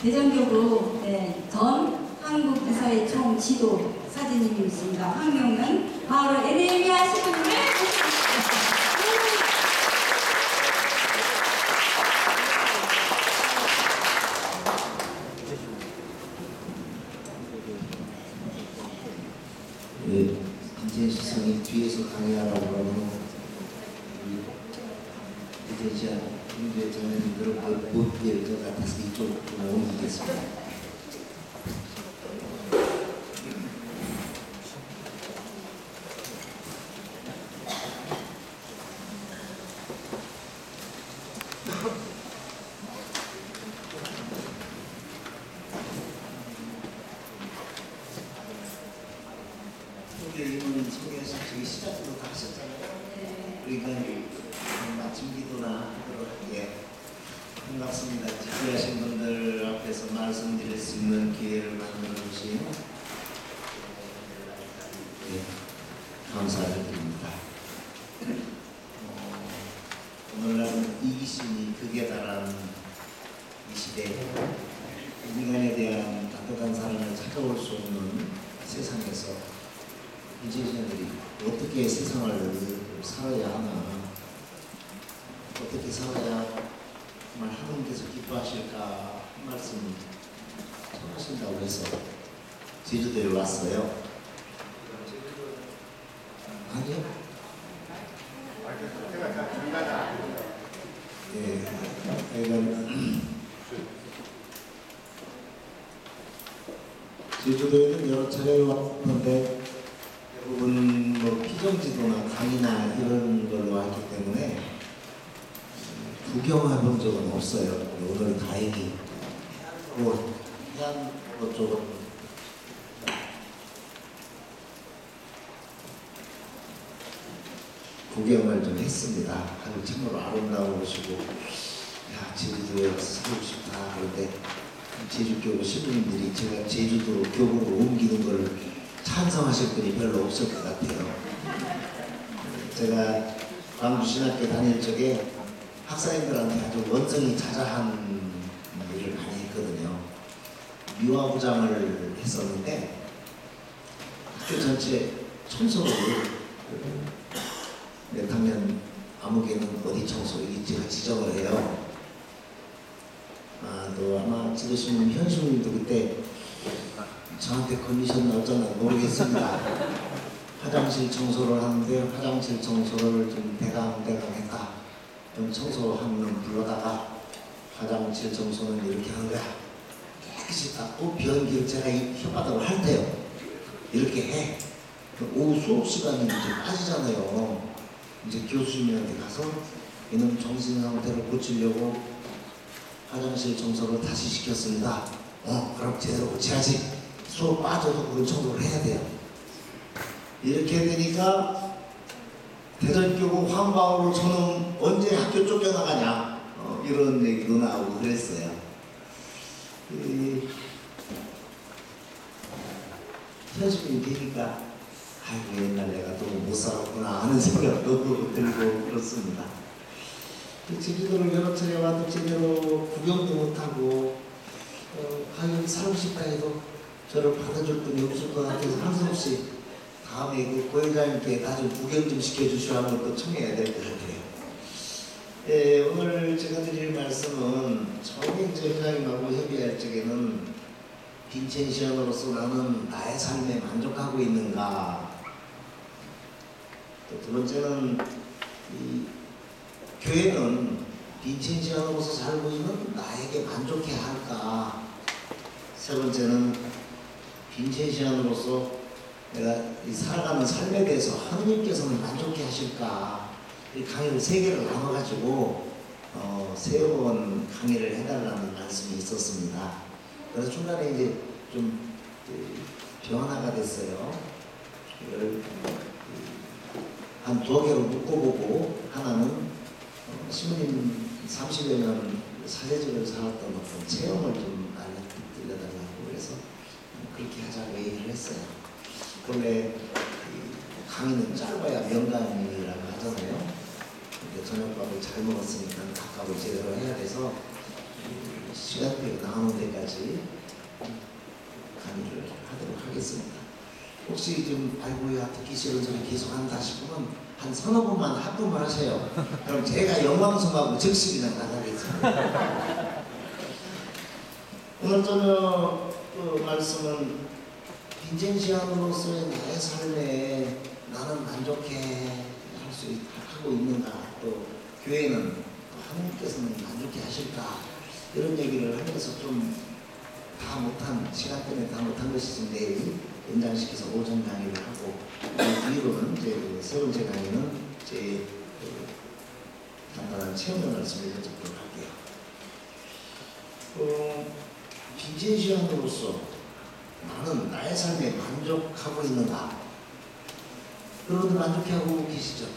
대전교구 전 한국대사의 총 지도 사진님이십니다. 황명은 바로 에레미야 신부님을 모십니다. 이제 시선이 뒤에서 강의하라고 그러면 이제 이제 장면들을 못 뵐 것 같아서 이쪽으로 옮기겠습니다. 이분은 소개해서 저기 시작부터 다 하셨잖아요. 그러니까 마침 기도나 그렇게 반갑습니다. 지도하신 분들 앞에서 말씀드릴 수 있는 기회를 만들어 주신 감사를 드립니다. 오늘날은 이기심이 극에 달한 이 시대에 인간에 대한 따뜻한 사랑을 찾아올 수 없는 세상에서 이제들이 어떻게 세상을 살아야 하나, 어떻게 살아야 정말 하나님께서 기뻐하실까 말씀 전하신다고 해서 제주도에 왔어요. 아니요? 제주도에는 여러 차례 왔는데 대부분 뭐 피정지도나 강의나 이런 걸로 왔기 때문에 구경해 본 적은 없어요. 오늘 다행히 해안도 쪽은 구경을 좀 했습니다. 아주 참으로 아름다운 곳이고, 야, 제주도에 살고 싶다. 그런데 제주교구 시민들이 제가 제주도 교구로 옮기는 걸 찬성하실 분이 별로 없을 것 같아요. 제가 광주신학교 다닐 적에 학사님들한테 아주 원성이 자자한 일을 많이 했거든요. 미화부장을 했었는데 학교 전체 청소를 몇 학년 아무개는 어디 청소 이 제가 지적을 해요. 또 아마 지도신 분 현수님도 그때 저한테 걸리셨나 어쩌나 모르겠습니다. 화장실 청소를 하는데 화장실 청소를 좀 대강 했다. 좀 청소하면 불러다가 화장실 청소는 이렇게 하는 거야. 깨끗이 닦고 변기를 제가 이 혓바닥을 할 때요. 이렇게 해. 오후 수업 시간이 이제 빠지잖아요. 이제 교수님한테 가서 이놈 정신 상태를 고치려고 화장실 청소를 다시 시켰습니다. 그럼 제대로 고쳐야지. 수업 빠져도 그런 청소를 해야 돼요. 이렇게 되니까 대전교구 황방으로 저는 언제 학교 쫓겨나가냐 이런 얘기도 나오고 그랬어요. 현수님이 되니까 아이고 옛날 내가 너무 못 살았구나 하는 생각도 들고 그렇습니다. 제주도를 여러 차례 와도 제대로 구경도 못하고 아유 살고 싶다 해도 저를 받아줄 분이 없을 것 같아서 한숨없이 다음에 그 고회장님께 나좀 구경 좀 시켜주시오 하는 것도 청해야 될 것 같아요. 오늘 제가 드릴 말씀은 처음에 이제 회장님하고 협의할 적에는 빈첸시언으로서 나는 나의 삶에 만족하고 있는가, 또 두 번째는 이 교회는 빈첸시언으로서 살고 있는 나에게 만족해야 할까, 세 번째는 빈첸시언으로서 내가 이 살아가는 삶에 대해서 하느님께서는 만족해 하실까, 이 강의를 세 개를 나눠가지고 3번 강의를 해달라는 말씀이 있었습니다. 그래서 중간에 이제 좀 변화가 됐어요. 이걸 한 2개로 묶어보고, 하나는 신부님 30여 년 사제직을 살았던 어떤 체험을 좀 알려달라고 그래서 그렇게 하자고 얘기를 했어요. 원래 강의는 짧아야 명강이라고 하잖아요. 근데 저녁밥을 잘 먹었으니까 밥값을 제대로 해야 돼서 시간표가 나오는 데까지 때까지 강의를 하도록 하겠습니다. 혹시 좀 아이고야 듣기 싫은 소리 계속한다 싶으면 한 서너 분만 합금을 하세요. 그럼 제가 영광송하고 즉시 그냥 나가겠습니다. 오늘 저녁 말씀은 빈젠시안으로서의 나의 삶에 나는 만족해 하고 있는가, 또 교회는 하나님께서는 만족해 하실까, 이런 얘기를 하면서 좀 다 못한, 시간 때문에 다 못한 것이 내일 연장시켜서 오전 강의를 하고, 뒤로는 이제 세 번째 강의는 제 간단한 체험의 말씀을 여쭤보도록 할게요. 빈젠시안으로서 나는 나의 삶에 만족하고 있는가? 여러분들 만족해하고 계시죠?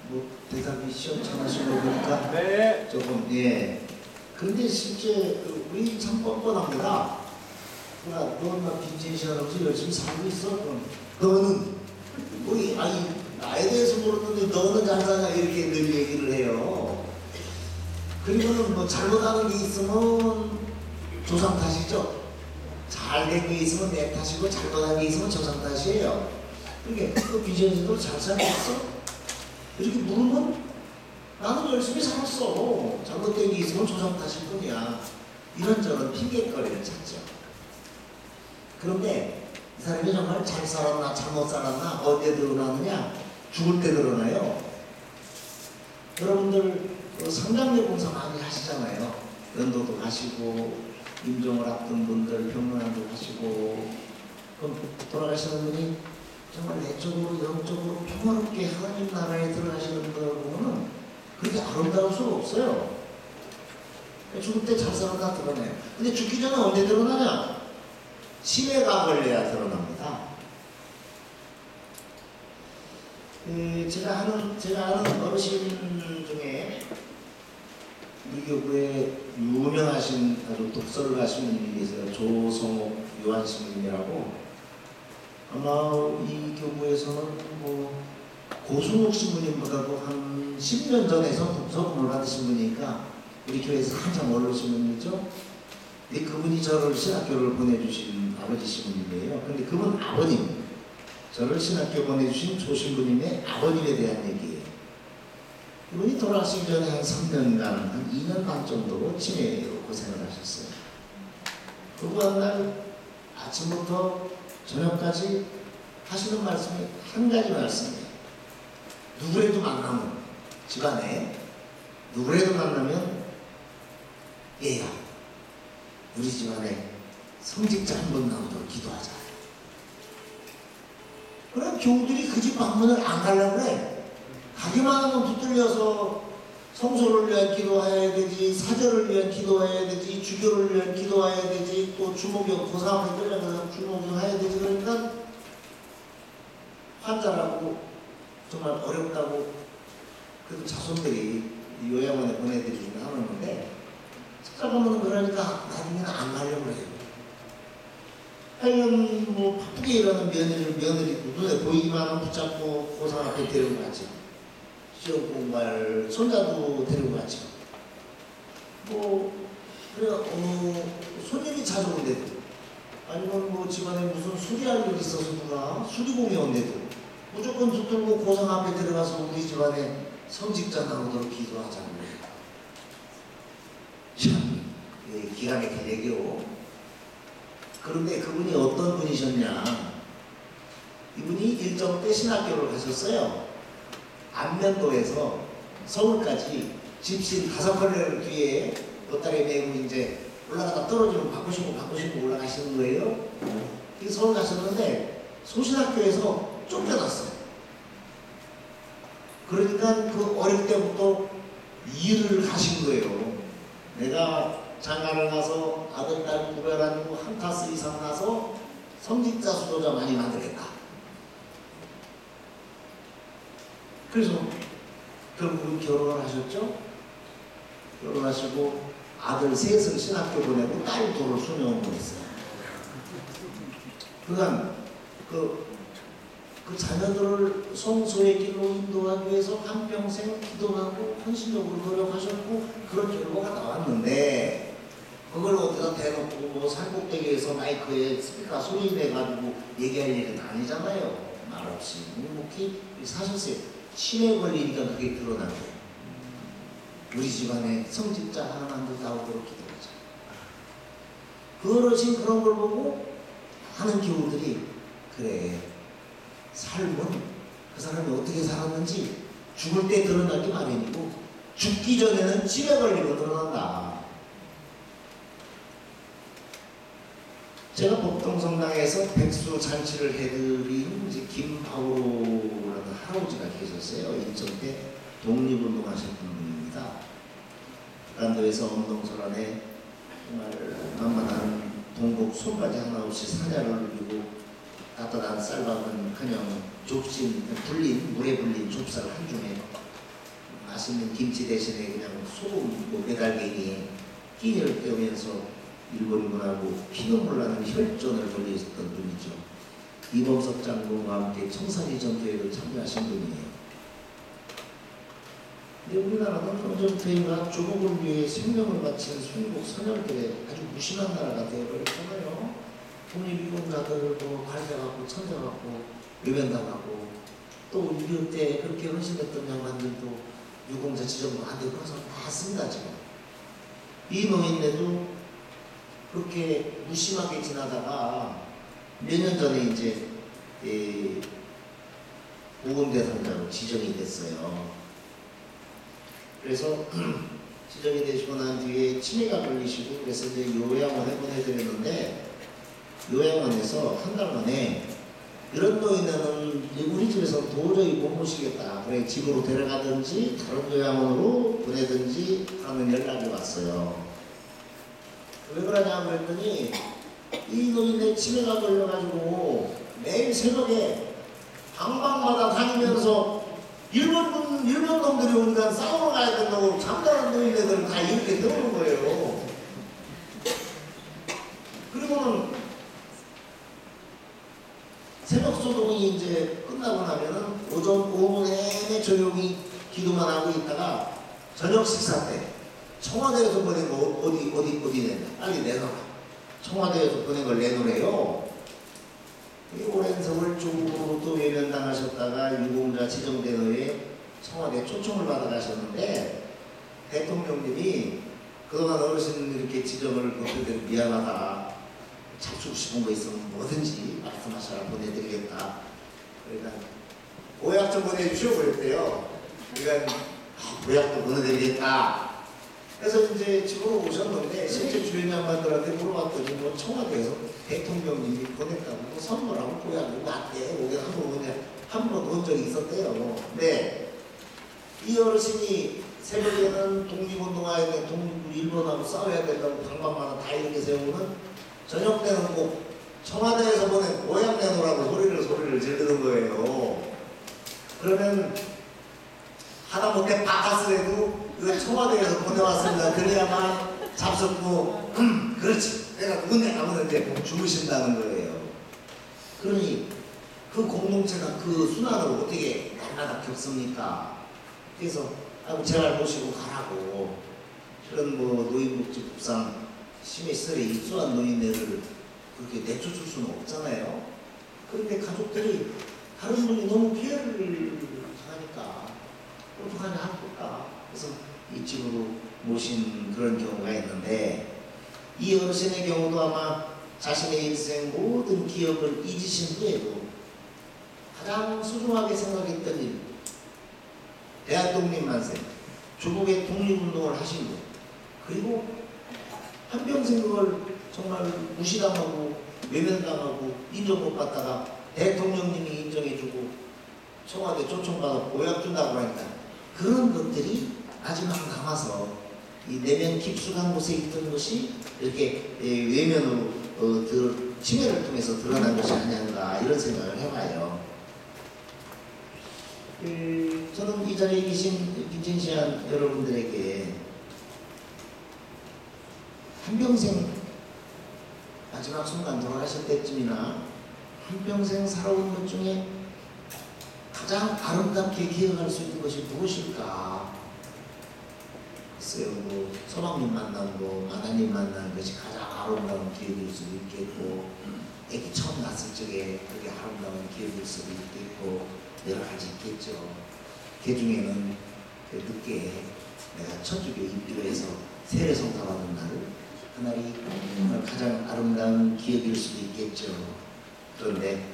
뭐 대답이 시원찮으신 거 보니까 네. 조금 예. 그런데 실제 우리 참 뻔뻔합니다. 너나 빈젠시안으로서 열심히 살고 있어? 그럼 너는 우리 나에 대해서 모르는데 너는 잘 사냐 이렇게 늘 얘기를 해요. 그리고는 뭐 잘못하는 게 있으면 조상 탓이죠. 잘된 게 있으면 내 탓이고 잘못한 게 있으면 조상 탓이에요. 그러니까 그 빈젠시안으로 잘 살고 있어? 이렇게 물으면 나는 열심히 살았어. 잘못된 게 있으면 조상 탓일 뿐이야. 이런저런 핑계거리를 찾죠. 그런데 이 사람이 정말 잘 살았나 잘못 살았나 언제 드러나느냐? 죽을 때 드러나요. 여러분들 성장례 봉사 많이 하시잖아요. 연도도 가시고 임종을 앞둔 분들 병문안도 가시고, 그럼 돌아가시는 분이 정말 내적으로 영적으로 평화롭게 하나님 나라에 들어가시는 분들 보면은 그렇게 아름다울 수가 없어요. 죽을 때 잘 살았나 드러나요. 근데 죽기 전에 언제 드러나냐? 치매가 걸려야 드러납니다. 제가 아는 어르신 중에 우리 교구에 유명하신 아주 독서를 하신 분이 계세요. 조성옥 요한신부님이라고. 아마 이 교구에서는 뭐 고순옥 신부님보다도 한 10년 전에 독서금을 받으신 분이니까 우리 교회에서 한참 어르신 분이죠. 근데 그분이 저를 신학교를 보내주신 아버지 신부님이에요. 근데 그분 아버님, 저를 신학교 보내주신 조신부님의 아버님에 대한 얘기예요. 이분이 돌아가시기 전에 한 3년간, 한 2년 반 정도 치매로 고생을 하셨어요. 그리고 한 날 아침부터 저녁까지 하시는 말씀이 한 가지 말씀이에요. 누구라도 만나면, 집안에 누구라도 만나면, 얘야, 우리 집안에 성직자 한 번 나오도록 기도하자. 그럼 교우들이 그 집 방문을 안 가려고 그래. 가기만 하면 붙들려서 성소를 위한 기도해야 되지, 사절을 위한 기도해야 되지, 주교를 위한 기도해야 되지, 또 주목경 고사함에 끌려가서 주목경 해야 되지. 그러니까 환자라고 정말 어렵다고 그래도 자손들이 요양원에 보내드리긴 하는데, 찾아보면 그러니까 나중에는 안 가려고 해요. 하여간 뭐 바쁘게 일하는 며느리 눈에 보이기만 하면 붙잡고 고상 앞에 데리고 가죠. 시험 공부할 손자도 데리고 가죠. 뭐 그래 손님이 찾아온대도, 아니면 뭐 집안에 무슨 수리할 일이 있어서 누가 수리공이 온대도 무조건 붙들고 고상 앞에 들어가서 우리 집안에 성직자 나오도록 기도하자고 해요. 참 기가 막힌 얘기요. 그런데 그분이 어떤 분이셨냐? 이분이 일정 때 신학교를 가셨어요. 안면도에서 서울까지 집신 5걸레를 뒤에 보따리에 메고 이제 올라가다 떨어지면 바꾸시고 올라가시는 거예요. 서울 가셨는데 소신학교에서 쫓겨났어요. 그러니까 그 어릴 때부터 일을 하신 거예요. 내가 장가를 가서 아들, 딸 구별하고 한 타스 이상 나서 성직자 수도자 많이 만들겠다. 그래서 결국은 결혼을 하셨죠. 결혼하시고 아들 셋을 신학교 보내고 딸 둘을 수녀원 보냈어요. 그간 그 자녀들을 성소의 길로 인도하기 위해서 한평생 기도하고 헌신적으로 노력하셨고 그런 결과가 나왔는데 그걸 어디다 대놓고 뭐 산꼭대기에서 마이크에 스피커 소리 내가지고 얘기할 일은 아니잖아요. 말없이 묵묵히 사셨어요. 치매 걸리니까 그게 드러난 거예요. 우리 집안에 성직자 하나만도 나오도록 기도하자. 그 어르신 그런 걸 보고 하는 교우들이 그래 삶은 그 사람이 어떻게 살았는지 죽을 때 드러나기 마련이고 죽기 전에는 치매 걸리고 드러난다. 제가 법동성당에서 백수 잔치를 해드린 이제 김바오라는 할아버지가 계셨어요. 인천 때 독립운동하셨던 분입니다. 북한도에서 엄동설안에 정말 만만한 동복 손바지 하나 없이 사냐를 누리고 따뜻한 쌀밥은 그냥 좁신 불린 물에 불린 좁쌀 한 줌에 맛있는 김치 대신에 그냥 소금 뭐 매달갱이에 끼니를 때우면서 일본군하고 피눈물 나는 혈전을 벌이셨던 분이죠. 이범석 장군과 함께 청산리 전투에도 참여하신 분이에요. 근데 우리나라는 평전투인가 조국을 위해 생명을 바친 순국 선열들의 아주 무심한 나라가 되어버렸잖아요. 독립유공자들 뭐 갈대갖고 천대갖고 외면당하고 또 6.25 때 그렇게 헌신했던 양반들도 유공자 지정도 안 되고 그래서 많습니다 지금. 이 노인네도 그렇게 무심하게 지나다가 몇 년 전에 이제 보건대상자로 지정이 됐어요. 그래서 지정이 되시고 난 뒤에 치매가 걸리시고 그래서 이제 요양원에 보내드렸는데 요양원에서 한 달 만에 이런 노인은 우리 집에서 도저히 못 모시겠다. 그래 집으로 데려가든지 다른 요양원으로 보내든지 하는 연락이 왔어요. 왜 그러냐 그랬더니 이 노인네 치매가 걸려가지고 매일 새벽에 방방마다 다니면서 일본 놈들이 오니까 싸우러 가야 된다고 잠자는 노인네들을 다 이렇게 떠오는 거예요. 그리고는 새벽 소동이 이제 끝나고 나면은 오후 내내 조용히 기도만 하고 있다가 저녁 식사 때 청와대에서 보낸 거 어디 내놔. 빨리 내놔라. 청와대에서 보낸 걸 내놓으래요. 이 오랜 세월 쪽으로 또 외면당하셨다가 유공자 지정된 후에 청와대 초청을 받아가셨는데 대통령님이 그동안 어르신 이렇게 지정을 못해드려 미안하다. 잡수고 싶은 거 있으면 뭐든지 말씀하셔라 보내드리겠다. 그러니까 보약 좀 보내주시오 그랬대요. 그러니까 보약도 보내드리겠다. 그래서 이제 집으로 오셨는데 실제 주변 양반들한테 물어봤더니 뭐 청와대에서 대통령님이 보냈다고 뭐 선물하고 보약을 놨대. 오게 한번 온 적이 있었대요. 네. 이 어르신이 새벽에는 독립운동하에 일본하고 싸워야 된다고 방방마다 다 이렇게 세우면 저녁 때는 꼭 청와대에서 보낸 보약 내놓으라고 소리를 지르는 거예요. 그러면 하다못해 바카스라도 이거 청와대에서 보내왔습니다. 그래야만 잡섰고 그렇지 내가 군대 가보는데 주무신다는 거예요. 그러니 그 공동체가 그 순환을 어떻게 날마다 겪습니까? 그래서 제발 모시고 가라고 그런 뭐 노인복지법상 심의설에 입수한 노인네를 그렇게 내쫓을 수는 없잖아요. 그런데 가족들이 다른 분이 너무 피해를 하니까 어떡하냐 할까. 그래서 이 집으로 모신 그런 경우가 있는데 이 어르신의 경우도 아마 자신의 일생 모든 기억을 잊으신 후에도 가장 소중하게 생각했던 일 대한 만세 조국의 독립운동을 하신 분 그리고 한평생 그걸 정말 무시당하고 외면당하고 인정 못 받다가 대통령님이 인정해주고 청와대 초청받아 보약 준다고 하니까 그런 것들이 마지막 남아서 이 내면 깊숙한 곳에 있던 것이 이렇게 외면으로 치매를 통해서 드러난 것이 아닌가 이런 생각을 해봐요. 저는 이 자리에 계신 빈첸시안 여러분들에게 한평생 마지막 순간 돌아가실 때쯤이나 한평생 살아온 것 중에 가장 아름답게 기억할 수 있는 것이 무엇일까? 글쎄요, 뭐 서방님 만나고 마나님 만나는 것이 가장 아름다운 기억일 수도 있겠고, 애기 처음 낳았을 적에 그게 아름다운 기억일 수도 있겠고, 여러 가지 있겠죠. 그 중에는 그 늦게 내가 천주교 입교로 해서 세례성사받은 날, 그날이 정말 가장 아름다운 기억일 수도 있겠죠. 그런데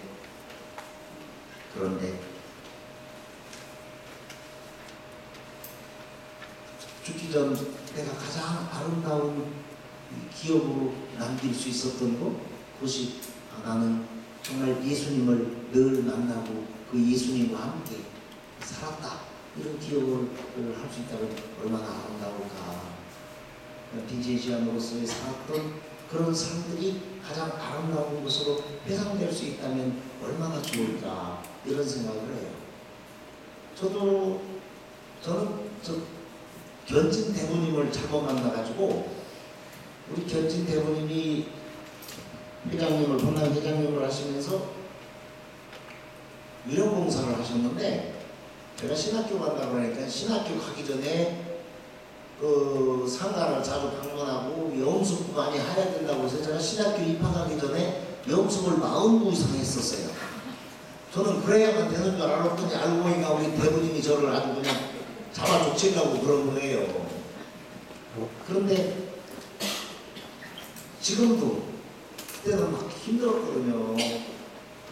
죽기 전 내가 가장 아름다운 기억으로 남길 수 있었던 것, 그것이 나는 정말 예수님을 늘 만나고 그 예수님과 함께 살았다, 이런 기억을 할 수 있다면 얼마나 아름다울까. 빈센시안으로서의 살았던 그런 삶들이 가장 아름다운 것으로 회상될 수 있다면 얼마나 좋을까, 이런 생각을 해요. 저는 견진 대부님을 잘못 만나가지고, 우리 견진 대부님이 회장님을, 본당 회장님을 하시면서 유령봉사를 하셨는데, 제가 신학교 간다고 하니까 신학교 가기 전에 그 상가를 자주 방문하고 영숙 많이 해야 된다고 해서 제가 신학교 입학하기 전에 영숙을 40부 이상 했었어요. 저는 그래야만 되는 줄 알았더니 알고 보니까 우리 대부님이 저를 아주 그냥 잡아족치려고 그런 거예요. 그런데 지금도, 그때는 막 힘들었거든요.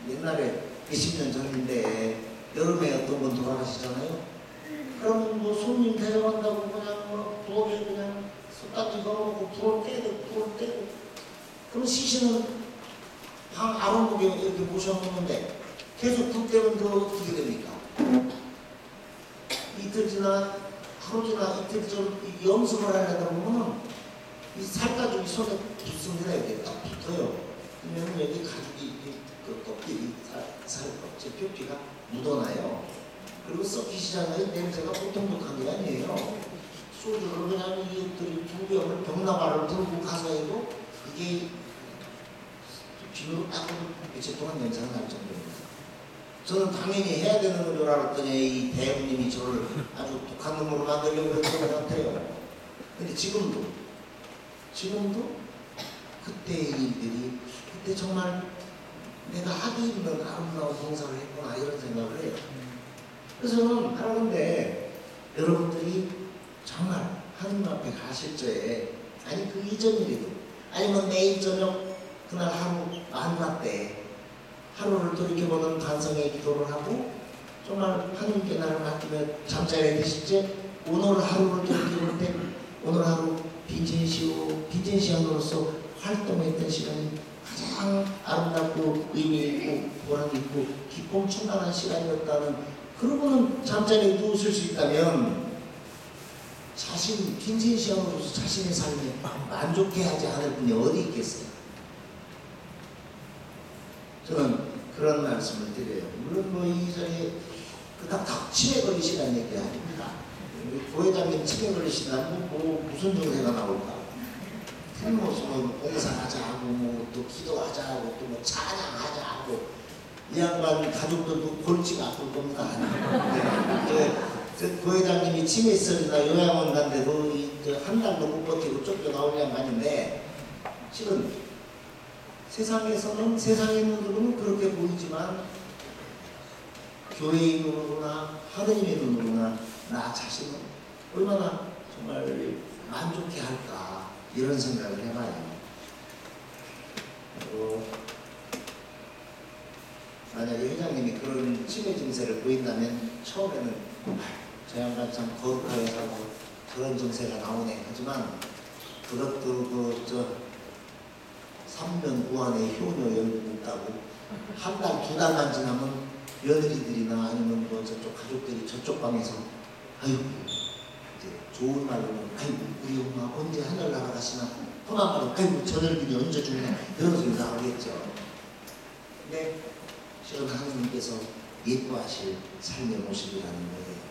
옛날에 몇십 년 전인데 여름에 어떤 분 돌아가시잖아요. 그러면 뭐 손님 데려간다고 그냥 뭐 부엌에 그냥 솥까지 넣어놓고 불을 떼고 그럼 시신은 방 아랫목에 이렇게 모셔놓는데 계속 불 때면 그 어떻게 됩니까? 이틀 지나 하루 지나 이틀 좀 염습을 하려다 보면 이 살가죽이 손에 붙습니다. 이렇게 딱 붙어요. 그러면 여기 가죽이 그 껍데기 살껍질 표피가 묻어나요. 그리고 썩기 시작하면 냄새가 보통 독한 게 아니에요. 소주를 그냥 이것들이 두 병을 병나발을 들고 가서 해도 이게 비누로 닦아도 며칠 동안 냄새가 날 정도입니다. 저는 당연히 해야 되는 줄 알았더니 이 대부님이 저를 아주 독한 놈으로 만들려고 했던 것 같아요. 근데 지금도 그때의 일들이, 그때 정말 내가 하기 있는 아름다운 봉사를 했구나, 이런 생각을 해요. 그래서 저는 하는데, 여러분들이 정말 하느님 앞에 가실 적에, 아니 그 이전이라도, 아니면 내일 저녁 그날 하루 만나 때 하루를 돌이켜보는 반성의 기도를 하고, 정말 하느님께 나를 맡기며 잠자리에 계실 때 오늘 하루를 돌이켜볼 때, 오늘 하루 빈센시안으로서 활동했던 시간이 가장 아름답고 의미있고 보람있고 기쁨 충만한 시간이었다는, 그러고는 잠자리에 누우실 수 있다면 빈센시안으로서 자신의 삶에 만족해하지 않을 분이 어디 있겠어요? 저는 그런 말씀을 드려요. 물론 뭐 이 자리에 그닥 치매 걸리시다는 얘기 아닙니다. 고회장님 치매 걸리신다면 뭐 무슨 정세가 나올까? 틀림없으면 봉사하자 하고, 뭐 또 기도하자 하고, 또 뭐 찬양하자 하고, 이 양반 가족들도 골치가 아플 겁니다. 고회장님이 치매성이나 요양원 간데도 한 달도 못 버티고 쫓겨나올 양반인데, 실은 세상에서는, 세상에 있는 눈으로는 그렇게 보이지만 교회의 눈으로나 하느님의 눈으로나 나 자신은 얼마나 정말 만족해 할까, 이런 생각을 해봐요. 그리고 만약에 회장님이 그런 치매 증세를 보인다면 처음에는 저 양반 참 거룩하게 살고 그런 증세가 나오네 하지만, 그것도 3년 구안에 효녀 열고 있다고 한 달, 두 달만 지나면 며느리들이나 아니면 뭐 저쪽 가족들이 저쪽 방에서 아이고, 이제 좋은 말로는 아이고 우리 엄마 언제 하늘 나가시나, 험한 말로 아이고 저 늙은이 언제 죽나, 이런 소리 나오겠죠. 근데 실은 하느님께서 예뻐하실 삶의 모습이라는 거예요.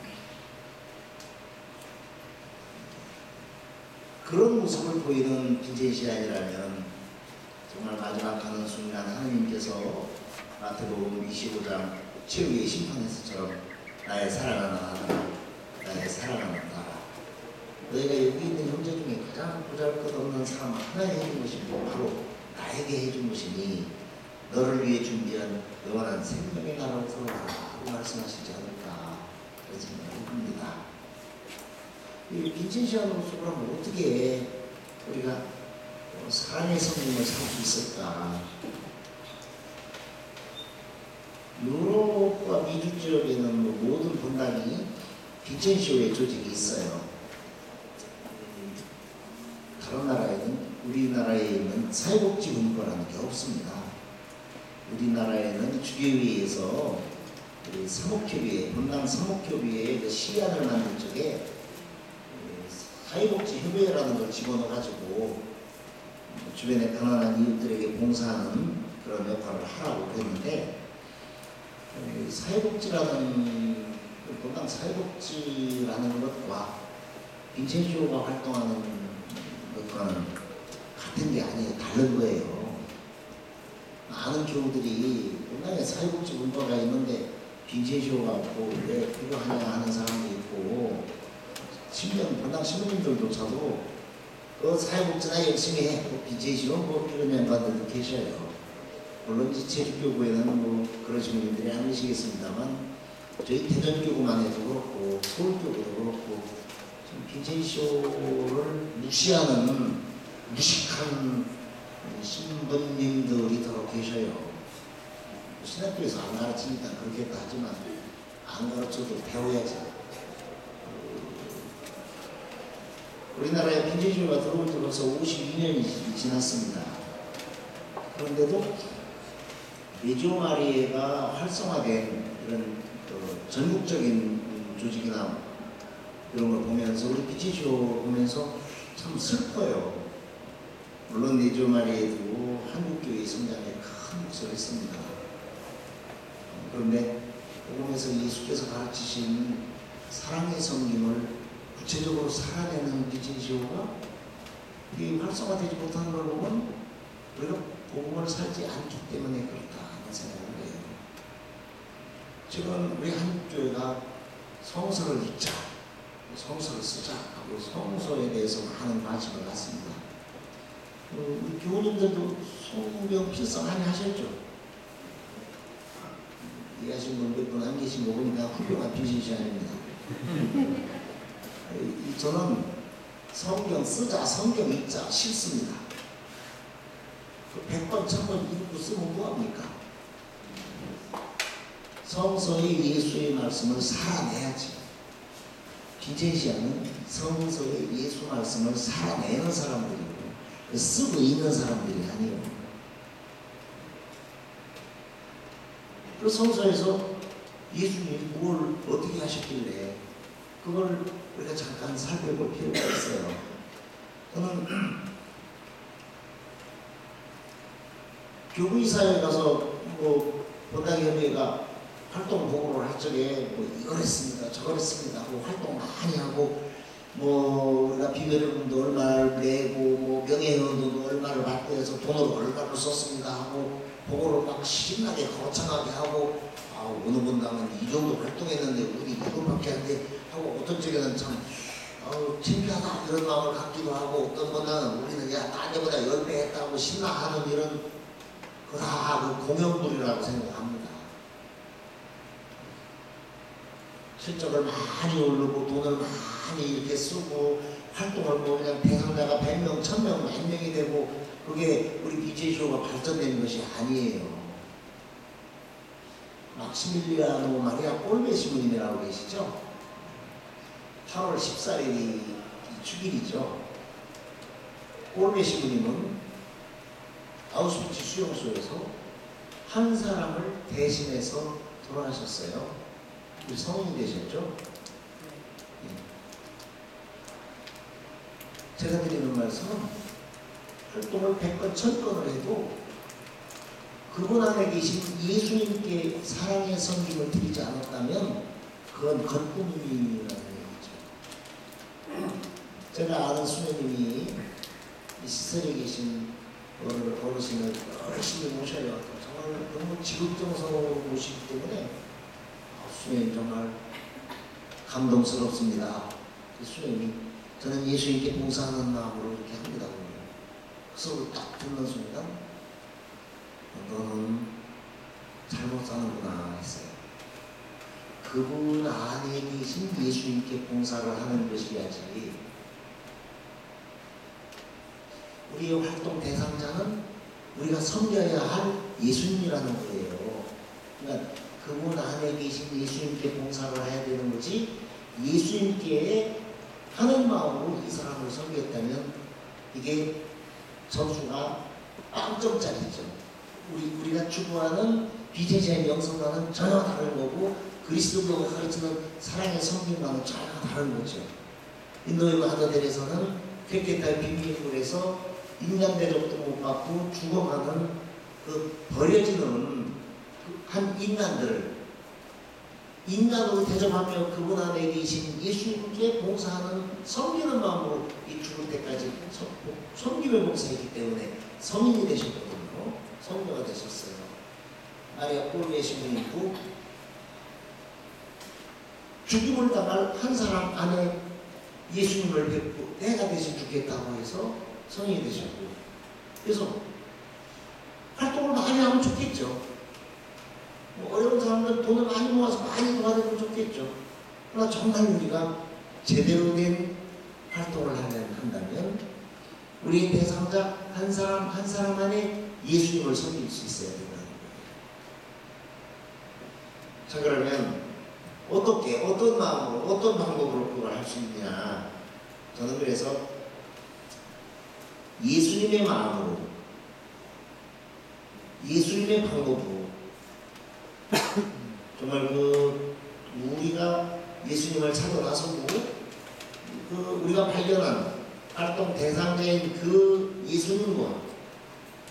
그런 모습을 보이는 빈센시안이라면 정말 마지막 가는 순간 하느님께서 마태복음 25장 최후의 심판에서처럼 나의 사랑하는 아들아, 나의 사랑하는 딸아, 너희가 여기 있는 형제 중에 가장 보잘것없는 사람 하나에 해준 것이 바로 나에게 해준 것이니 너를 위해 준비한 영원한 생명의 나라로 들어가라고 말씀하시지 않을까 그런 생각이 듭니다. 이 빈첸 시간으로서 그러면 어떻게 우리가 사랑의 성공을 살 수 있을까? 유럽과 미주 지역에는 모든 분당이 빈첸시오의 조직이 있어요. 다른 나라에는 우리나라에 있는 사회복지분과라는 게 없습니다. 우리나라에는 주계위에서 사목협의회, 분당 사목협의회의 그 시안을 만든 적에 사회복지협의회라는 걸 집어넣어가지고 주변의 가난한 이웃들에게 봉사하는 그런 역할을 하라고 그랬는데 사회복지라는 분당 사회복지라는 것과 빈첸시오가 활동하는 것과는 같은 게 아니에요. 다른 거예요. 많은 교우들이 분당에 사회복지 문화가 있는데 빈첸시오가 없고 왜 필요하냐 하는 사람도 있고 분당 시민들조차도 그 사회복지나 열심히 해. 빈첸시오 뭐 이런 양반들도 계셔요. 물론 이제 제주교구에는 뭐 그러신 분들이 안 계시겠습니다만 저희 대전교구만 해도 그렇고 서울교구도 그렇고 빈첸시오를 무시하는 무식한 신부님들이 더러 계셔요. 신학교에서 안 가르치니까 그렇게도 하지만 안 가르쳐도 배워야지. 우리나라에 빈첸시오가 들어올 때 벌써 52년이 지났습니다. 그런데도 레지오마리에가 활성화된 이런 전국적인 조직이나 이런 걸 보면서 우리 빈첸시오 보면서 참 슬퍼요. 물론 레지오마리에도 한국교회의 성장에 큰 몫을 했습니다. 그런데 복음에서 예수께서 가르치신 사랑의 성김을 구체적으로 살아내는 빈첸시오가 이게 활성화되지 못하는 걸 보면 우리가 복음을 살지 않기 때문에 그렇다 하는 생각을 해요. 지금 우리 한국교회가 성서를 읽자, 성서를 쓰자 하고 성서에 대해서 많은 관심을 갖습니다. 우리 교우님들도 성경 필사 많이 하셨죠? 이해하신 분 몇 분 안 계신 거 보니까 훌륭한 빈첸시오 아닙니다. 저는 성경 쓰자, 성경 읽자 싫습니다. 100번, 1000번 읽고 쓰면 뭐합니까? 성서의 예수의 말씀을 살아내야지. 빈첸시오는 성서의 예수 말씀을 살아내는 사람들이고 쓰고 있는 사람들이 아니에요. 그 성서에서 예수님이 뭘 어떻게 하셨길래 그걸 우리가 잠깐 살펴볼 필요가 있어요. 저는 교구이사에 가서 뭐 본당협의회가 활동 보고를 할 적에 뭐 이걸 했습니다, 저걸 했습니다 하고 활동 많이 하고 뭐 우리가 비매력금도 얼마를 내고 뭐 명예회원도 얼마를 받고 해서 돈을 얼마를 썼습니다 하고 보고를 막 신나게 거창하게 하고 어느 분당은 이 정도 활동했는데 우리 이것밖에 안 돼 하고 어떤 쪽에는 참 창피하다 이런 마음을 갖기도 하고 어떤 분당은 우리는 야 딴 데보다 10배 했다고 신나하는 이런 그 공연물이라고 생각합니다. 실적을 많이 오르고 돈을 많이 이렇게 쓰고 활동을 뭐 그냥 대상자가 100명, 1000명, 1000명이 되고 그게 우리 빈첸시오가 발전된 것이 아니에요. 막시밀리아노 마리아 꼴베 시부님이라고 계시죠? 8월 14일이 축일이죠. 꼴베 시부님은 아우슈비츠 수용소에서 한 사람을 대신해서 돌아가셨어요. 성인이 되셨죠? 제가 드리는 말씀은 활동을 100건, 1000건을 해도 그분 안에 계신 예수님께 사랑의 섬김을 드리지 않았다면 그건 겉꿈이라는 얘기죠. 제가 아는 수녀님이 이 시설에 계신 어르신을 열심히 모셔요. 정말 너무 지극정성으로 모시기 때문에 수녀님 정말 감동스럽습니다. 그 수녀님이 저는 예수님께 봉사하는 마음으로 이렇게 합니다. 그 소리를 딱 듣는 순간 너는 잘못 사는구나 했어요. 그분 안에 계신 예수님께 봉사를 하는 것이야지 우리의 활동 대상자는 우리가 섬겨야 할 예수님이라는 거예요. 그러니까 그분 안에 계신 예수님께 봉사를 해야 되는 거지 예수님께 하는 마음으로 이 사람을 섬겼다면 이게 점수가 빵점짜리죠. 우리가 추구하는 비제자의 영성과는 전혀 다른 거고 그리스도가 가르치는 사랑의 성김과는 전혀 다른 거죠. 인도의 하더델에서는 쾌케타의 빈민굴에서 인간 대접도 못 받고 죽어가는 그 버려지는 한 인간으로 대접하며 그분 안에 계신 예수님께 봉사하는 섬기는 마음으로 이 죽을 때까지 섬김을 봉사했기 때문에 성인이 되셨거든요. 성녀가 되셨어요. 마리아 꼴메 신분이 있고 죽임을 당할 한 사람 안에 예수님을 뵙고 내가 대신 죽겠다고 해서 성인이 되셨고 그래서 활동을 많이 하면 좋겠죠. 뭐 어려운 사람들 돈을 많이 모아서 많이 도와주면 좋겠죠. 그러나 정말 우리가 제대로 된 활동을 한다면 우리 대상자 한 사람 한 사람 안에 예수님을 섬길 수 있어야 된다는 거예요. 자 그러면 어떻게 어떤 마음으로 어떤 방법으로 그걸 할 수 있냐. 저는 그래서 예수님의 마음으로 예수님의 방법으로 정말 우리가 예수님을 찾아 나서고 우리가 발견한 활동 대상자인 그 예수님과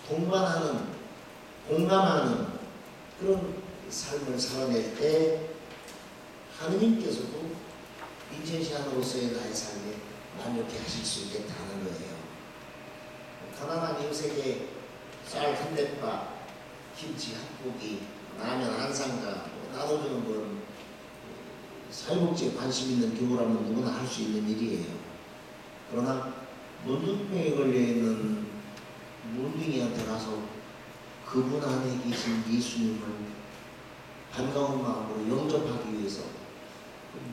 동반하는 공감하는 그런 삶을 살아낼 때 하느님께서도 인천시안으로서의 나의 삶에 만족해 하실 수 있겠다는 거예요. 가난한 이웃에게 쌀 한 대밥, 김치 한 포기, 라면 한 상자 나눠주는 건 사회복지에 관심 있는 교우라면 누구나 할 수 있는 일이에요. 그러나 문둥병에 걸려있는 문둥이한테 가서 그분 안에 계신 예수님을 반가운 마음으로 영접하기 위해서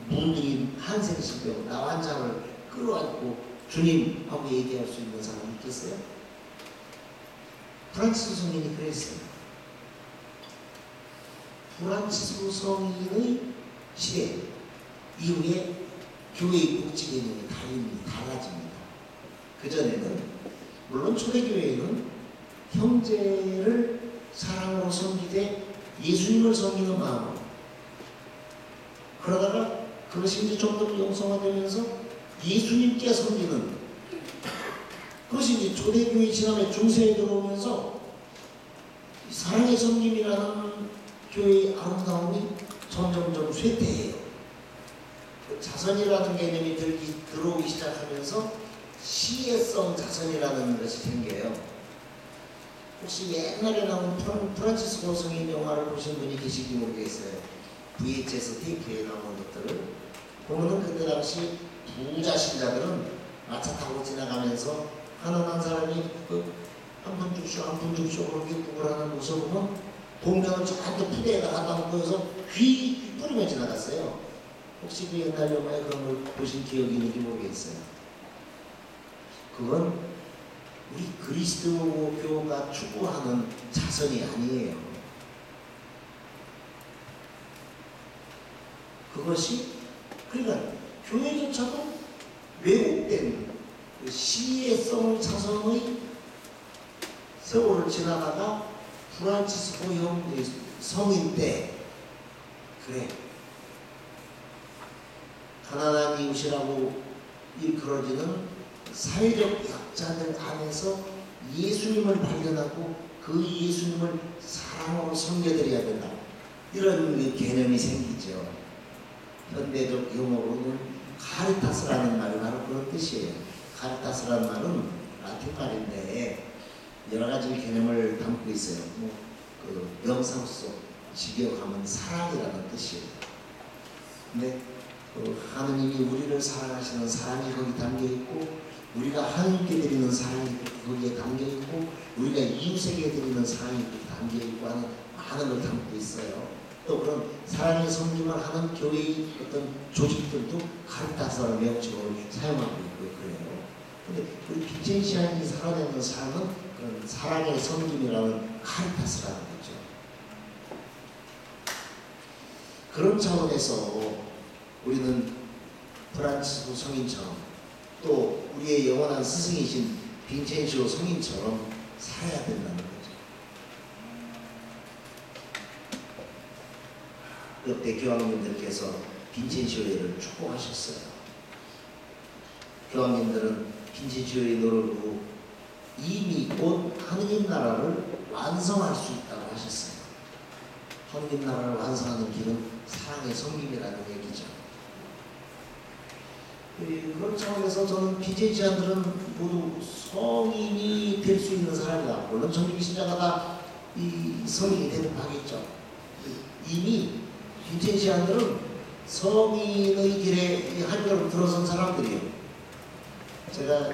문둥이 한생신병 나 환자를 끌어안고 주님 하고 얘기할 수 있는 사람이 있겠어요? 프란치스 성인이 그랬어요. 프란치스 성인의 시대 이후에 교회의 복지 개념이 달라집니다. 그전에는 물론 초대교회는 형제를 사랑으로 섬기되 예수님을 섬기는 마음으로 그러다가 그것이 이제 좀 더 영성화되면서 예수님께 섬기는 그것이 이제 초대교회 지남에 중세에 들어오면서 사랑의 섬김이라는 교회의 아름다움이 점점점 쇠퇴해요. 자선이라는 개념이 들어오기 시작하면서 시혜성 자선이라는 것이 생겨요. 혹시 옛날에 나온 프란치스코 성인 영화를 보신 분이 계실지 모르겠어요. VHS 테이프에 나온 것들을 보면은 그때 당시 부자 신자들은 마차 타고 지나가면서 가난한 사람이 한 푼 줍쇼 한 푼 줍쇼 그렇게 구걸하는 모습을 보면 동전을 잔뜩 푸대에다 갖다 놓고 해서 휘 뿌리며 지나갔어요. 혹시 그 옛날 영화에 그런 걸 보신 기억이 있는지 모르겠어요. 그건 우리 그리스도교가 추구하는 자선이 아니에요. 그것이 그러니까 교회조차도 왜곡된 그 시혜성 자선의 세월을 지나다가 프란치스코 형 성인 때 그래 가난한 이웃이라고 일컬어지는 사회적 약자들 안에서 예수님을 발견하고 그 예수님을 사랑으로 섬겨드려야 된다. 이런 개념이 생기죠. 현대적 용어로는 카리타스라는 말이 바로 그런 뜻이에요. 카리타스라는 말은 라틴 말인데 여러 가지 개념을 담고 있어요. 명상 속 직역하면 사랑이라는 뜻이에요. 근데 하느님이 우리를 사랑하시는 사랑이 거기 담겨 있고, 우리가 하느님께 드리는 사랑이 거기에 담겨 있고, 우리가 이웃에게 드리는 사랑이 거기 담겨 있고 하는 많은 걸 담고 있어요. 또 그런 사랑의 섬김을 하는 교회의 어떤 조직들도 카리타스라는 명칭으로 사용하고 있고 그래요. 근데 우리 빈첸시안이 살아내는 삶은 그런 사랑의 섬김이라는 카리타스라는 거죠. 그런 차원에서 우리는 프란치스코 성인처럼 또 우리의 영원한 스승이신 빈첸시오 성인처럼 살아야 된다는 거죠. 그때 교황님들께서 빈첸시오회를 축복하셨어요. 교황님들은 빈첸시오회 노릇으로 이미 곧 하느님 나라를 완성할 수 있다고 하셨어요. 하느님 나라를 완성하는 길은 사랑의 섬김이라는 얘기죠. 그런 차원에서 저는 빈첸시안들은 모두 성인이 될 수 있는 사람이다. 물론 정규 신자가 다 이 성인이 되는 하겠죠. 이미 빈첸시안들은 성인의 길에 한 걸음 들어선 사람들이에요. 제가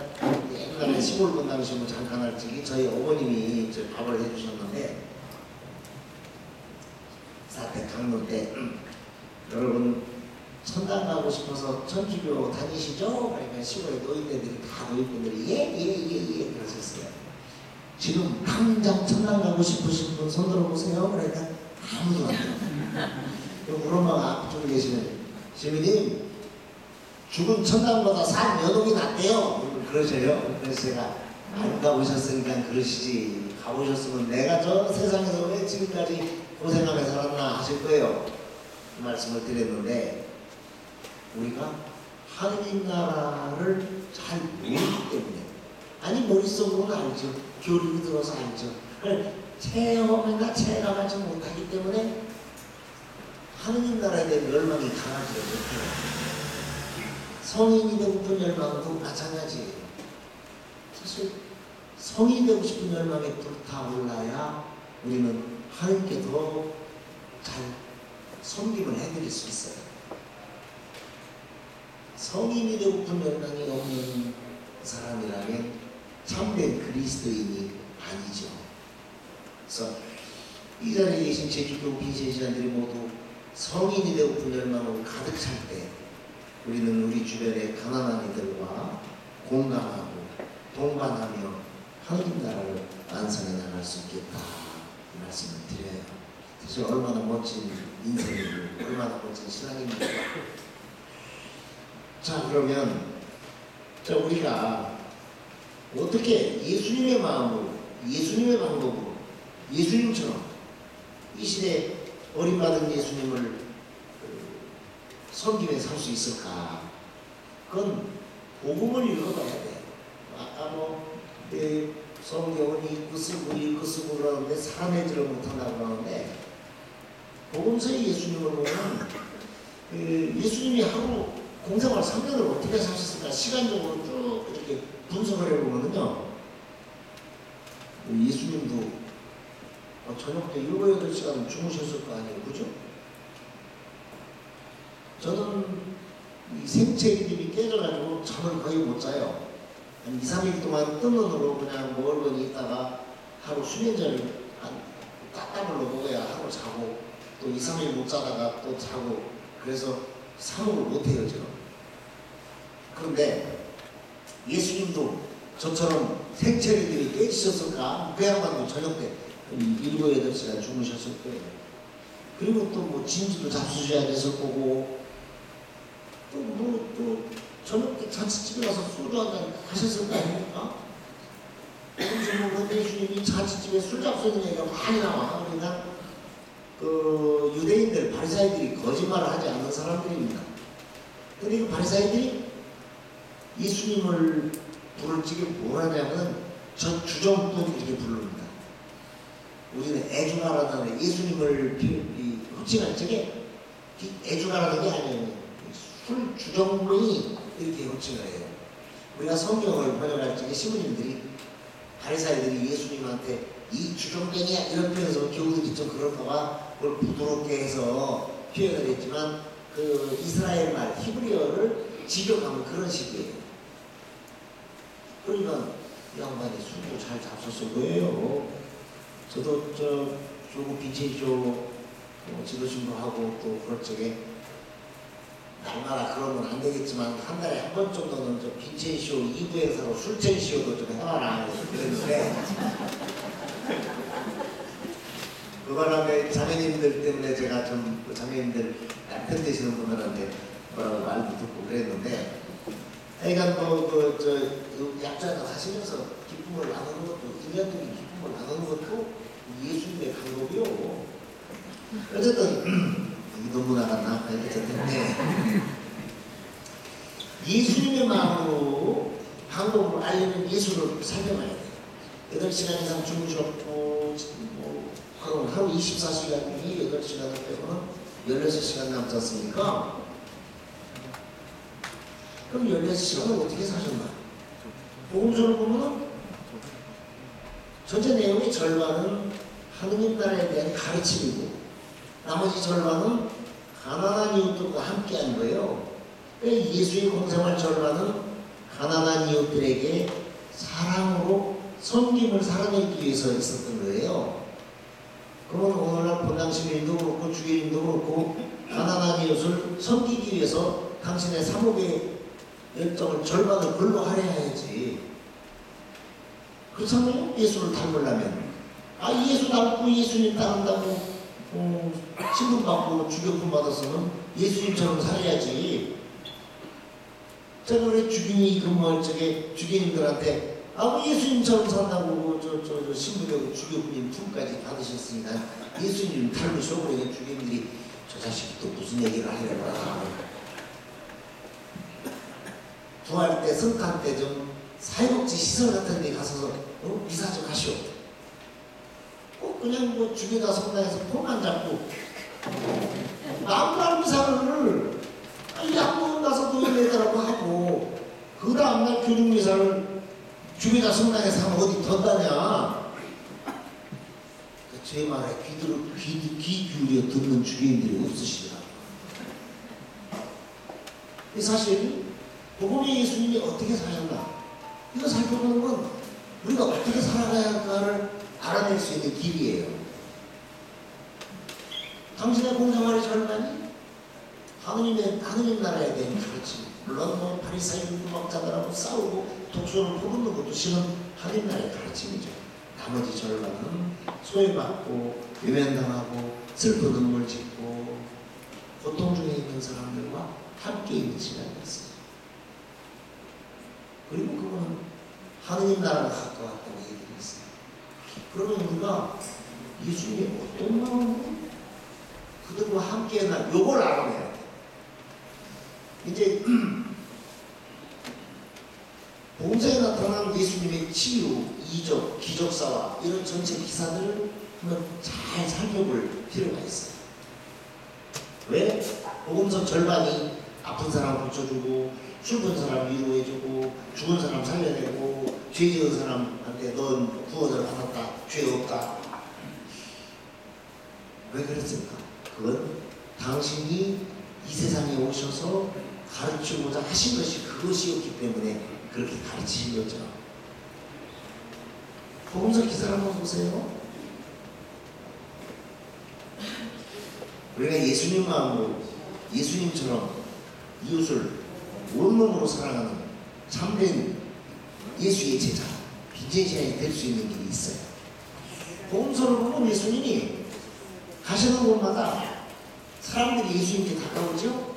옛날에 시골 건강시험 잠깐 할 적에 저희 어머님이 저 밥을 해주셨는데, 사태 강론 때 여러분 천당 가고 싶어서 천주교 다니시죠? 그러니까 시골에 노인네들이 다 노인분들이 예 그러셨어요. 지금 당장 천당 가고 싶으신 분 손 들어보세요. 그러니까 아무도 안 들어요. 우리 엄마가 앞쪽에 계시면 시민님 죽은 천당보다 산 연옥이 낫대요. 그러셔요. 그래서 제가 안 가보셨으니까 그러시지, 가보셨으면 내가 저 세상에서 왜 지금까지 고생하며 살았나 하실 거예요. 그 말씀을 드렸는데, 우리가 하느님 나라를 잘 모르기 때문에, 아니 머릿속으로는 알죠. 교리로 들어서 알죠. 체험이나 체감하지 못하기 때문에 하느님 나라에 대한 열망이 강하지 못해요. 성인이 되고 싶은 열망도 마찬가지예요. 사실 성인이 되고 싶은 열망에 불타올라야 우리는 하느님께 더 잘 섬김을 해드릴 수 있어요. 성인이 되고 싶은 열망이 없는 사람이라면 참된 그리스도인이 아니죠. 그래서 이 자리에 계신 제주도 빈첸시안들이 모두 성인이 되고픈 열망으로 가득 찰 때 우리는 우리 주변의 가난한 이들과 공감하고 동반하며 하느님 나라를 완성해 나갈 수 있겠다, 이 말씀을 드려요. 사실 얼마나 멋진 인생이고 얼마나 멋진 신앙입니까? 자, 그러면 우리가 어떻게 예수님의 마음으로, 예수님의 방법으로, 예수님처럼 이 시대에 어림받은 예수님을 섬기며 살 수 있을까? 그건 복음을 읽어봐야 돼요. 아까 성경은 읽고 쓰고 그러는데 살아내지를 못한다고 하는데, 복음서의 예수님을 보면 예수님이 하루 공생활 3년을 어떻게 사셨을까? 시간적으로 쭉 이렇게 분석을 해보면요, 예수님도 저녁 때 7, 8시간 주무셨을 거 아니에요. 그죠? 저는 이 생체 리듬이 깨져가지고 잠을 거의 못 자요. 한 2, 3일 동안 뜬 눈으로 그냥 멀거니 있다가 하루 수면제를 한 따따블로 먹어야 하루 자고, 또 2, 3일 못 자다가 또 자고, 그래서 사목을 못 해요, 지금. 그런데 예수님도 저처럼 생체 리듬이 깨지셨을까? 그 양반도 저녁 때 7, 8시간 주무셨을 거예요. 그리고 또 뭐 진주도 잡수셔야 됐을 거고, 또 저녁 때 잔치집에 가서 소주 한잔 하셨을 거 아닙니까? 요즘 뭐 예수님이 잔치집에 술 잡수는 얘기가 많이 나와. 그러니까 그 유대인들, 바리사이들이 거짓말을 하지 않는 사람들입니다. 근데 그 바리사이들이 예수님을 부를 적에 뭘 하냐면 저 주정꾼 이렇게 부릅니다. 우리는 애주가라는 예수님을 호칭할 적에 애주가라는 게 아니에요. 술 주정꾼이 이렇게 호칭을 해요. 우리가 성경을 번역할 적에 시부님들이, 바리사이들이 예수님한테 이 주정뱅이야 이런 표현에서 교우들이 좀 그럴까봐 그걸 부드럽게 해서 표현을 했지만, 그 이스라엘 말 히브리어를 직역하면 그런 식이에요. 그러니까 이 양반이 술도 잘 잡섰을 거예요. 저도 조금 빈체쇼 지도신도 하고 또 그럴 적에 날마다 그러면 안 되겠지만 한 달에 한 번 정도는 저 빈체쇼 2부 행사로 술쟁쇼도 좀 해봐라 그랬는데 그 바람에 자매님들 때문에 제가 좀 자매님들 남편 되시는 분들한테 뭐라고 말도 듣고 그랬는데 하여간 약자가 하시면서 기쁨을 나누는 것도 인간적인 기쁨을 나누는 것도 예수님의 방법이요. 어쨌든 이 너무 나갔나? 어쨌든 네. 예수님의 마음으로 방법으로 알려면 예수를 살펴봐야 돼요. 8시간 이상 주무셨고 그럼 하루 24시간 중에 8시간을 빼고는 16시간 남지 않습니까? 그럼 16시간을 어떻게 사셨나? 복음서를 보면 전체 내용의 절반은 하느님 나라에 대한 가르침이고 나머지 절반은 가난한 이웃들과 함께한 거예요. 예수의 공생활 절반은 가난한 이웃들에게 사랑으로 섬김을 살아내기 위해서 있었던 거예요. 그러면 오늘날 본당시민도 그렇고 주일인도 그렇고 가난한 이웃을 섬기기 위해서 당신의 사목의 열정을 절반을 글로 할애해야지. 그렇잖아요. 예수를 닮으려면 예수 닮고 예수님 따른다고 신분받고 주교품 받아서는 예수님처럼 살아야지. 제가 왜 주gin이 근무할 적에 주교님들한테 예수님처럼 산다고 저 신부되고 주교님 품까지 받으셨으니까 예수님 닮으셔. 그러니까 주교님들이 저 자식이 또 무슨 얘기를 하려고 부활 때 성탄 때 좀 사회복지 시설 같은 데 가서 미사 좀 하시오. 꼭 그냥 주교가 성당에서 폰만 잡고 아무날 미사를 양문 가서 노예내더라고 하고 그 다음날 교육미사를 주교가 성당에서 하면 어디 던다냐. 제 말에 귀 기울여 듣는 주교인들이 없으시더라고요. 사실 복음의 예수님이 어떻게 사셨나 이거 살펴보는 건 우리가 어떻게 살아가야 할까를 알아낼 수 있는 길이에요. 당신의 공생활의 절반이 하느님 나라에 대한 가르침. 물론 바리새인들 막자들하고 싸우고 독소를 퍼붓는 것도 실은 하느님 나라의 가르침이죠. 나머지 절반은 소외받고 외면당하고 슬픈 눈물 짓고 고통 중에 있는 사람들과 함께 있는 시간이었어요. 그리고 그거는 하느님 나라가 가까웠다고 얘기를 했어요. 그러면 우리가 예수님이 어떤 마음으로 그들과 함께 했나 요걸 알아내야 돼. 이제 복음서에 나타난 예수님의 치유, 이적, 기적사와 이런 전체 기사들을 한번 잘 살펴볼 필요가 있어요. 왜? 복음서 절반이 아픈 사람 고쳐주고 슬픈 사람 위로해주고 죽은 사람 살려내고 죄 지은 사람한테 넌 구원을 받았다, 죄 없다. 왜 그랬을까? 그건 당신이 이 세상에 오셔서 가르치고자 하신 것이 그것이었기 때문에 그렇게 가르치신 거죠. 복음서 기사를 한번 보세요. 우리가 예수님 마음으로 예수님처럼 이웃을 온몸으로 사랑하는 참된 예수의 제자, 빈제자이 될 수 있는 길이 있어요. 복음서를 보면 예수님이 가시는 곳마다 사람들이 예수님께 다가오죠.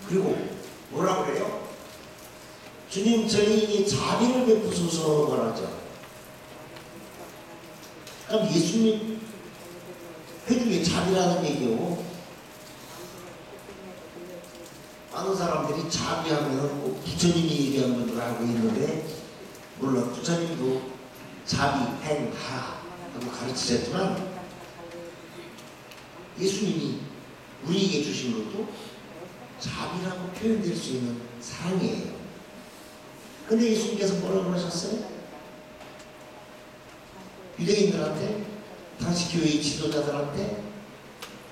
그리고 뭐라고 그래요? 주님 저희에게 자비를 베푸소서 말하죠. 그럼 예수님 회중의 자비라는 얘기요. 많은 사람들이 자비하면 꼭 부처님이 얘기한 걸 알고 있는데 물론 부처님도 자비행하라 하고 가르치셨지만 예수님이 우리에게 주신 것도 자비라고 표현될 수 있는 사랑이에요. 근데 예수님께서 뭐라고 하셨어요? 유대인들한테 당시 교회의 지도자들한테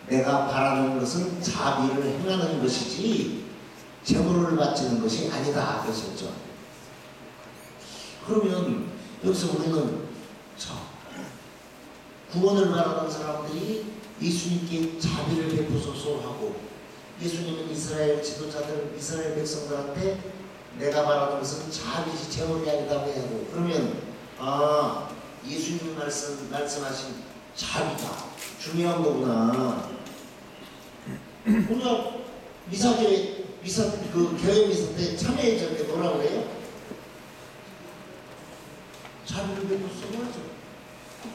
내가 바라는 것은 자비를 행하는 것이지 재물을 바치는 것이 아니다 그러셨죠. 그러면 여기서 우리는 구원을 바라는 사람들이 예수님께 자비를 베푸소서 하고, 예수님은 이스라엘 지도자들, 이스라엘 백성들한테 내가 바라는 것은 자비지 재물이 아니다고 해야 하고, 그러면 예수님 말씀하신 자비가 중요한 거구나. 우리가 교회 미사 때 참여해줄 때 뭐라고 그래요? 자비를 베푸소서 하죠.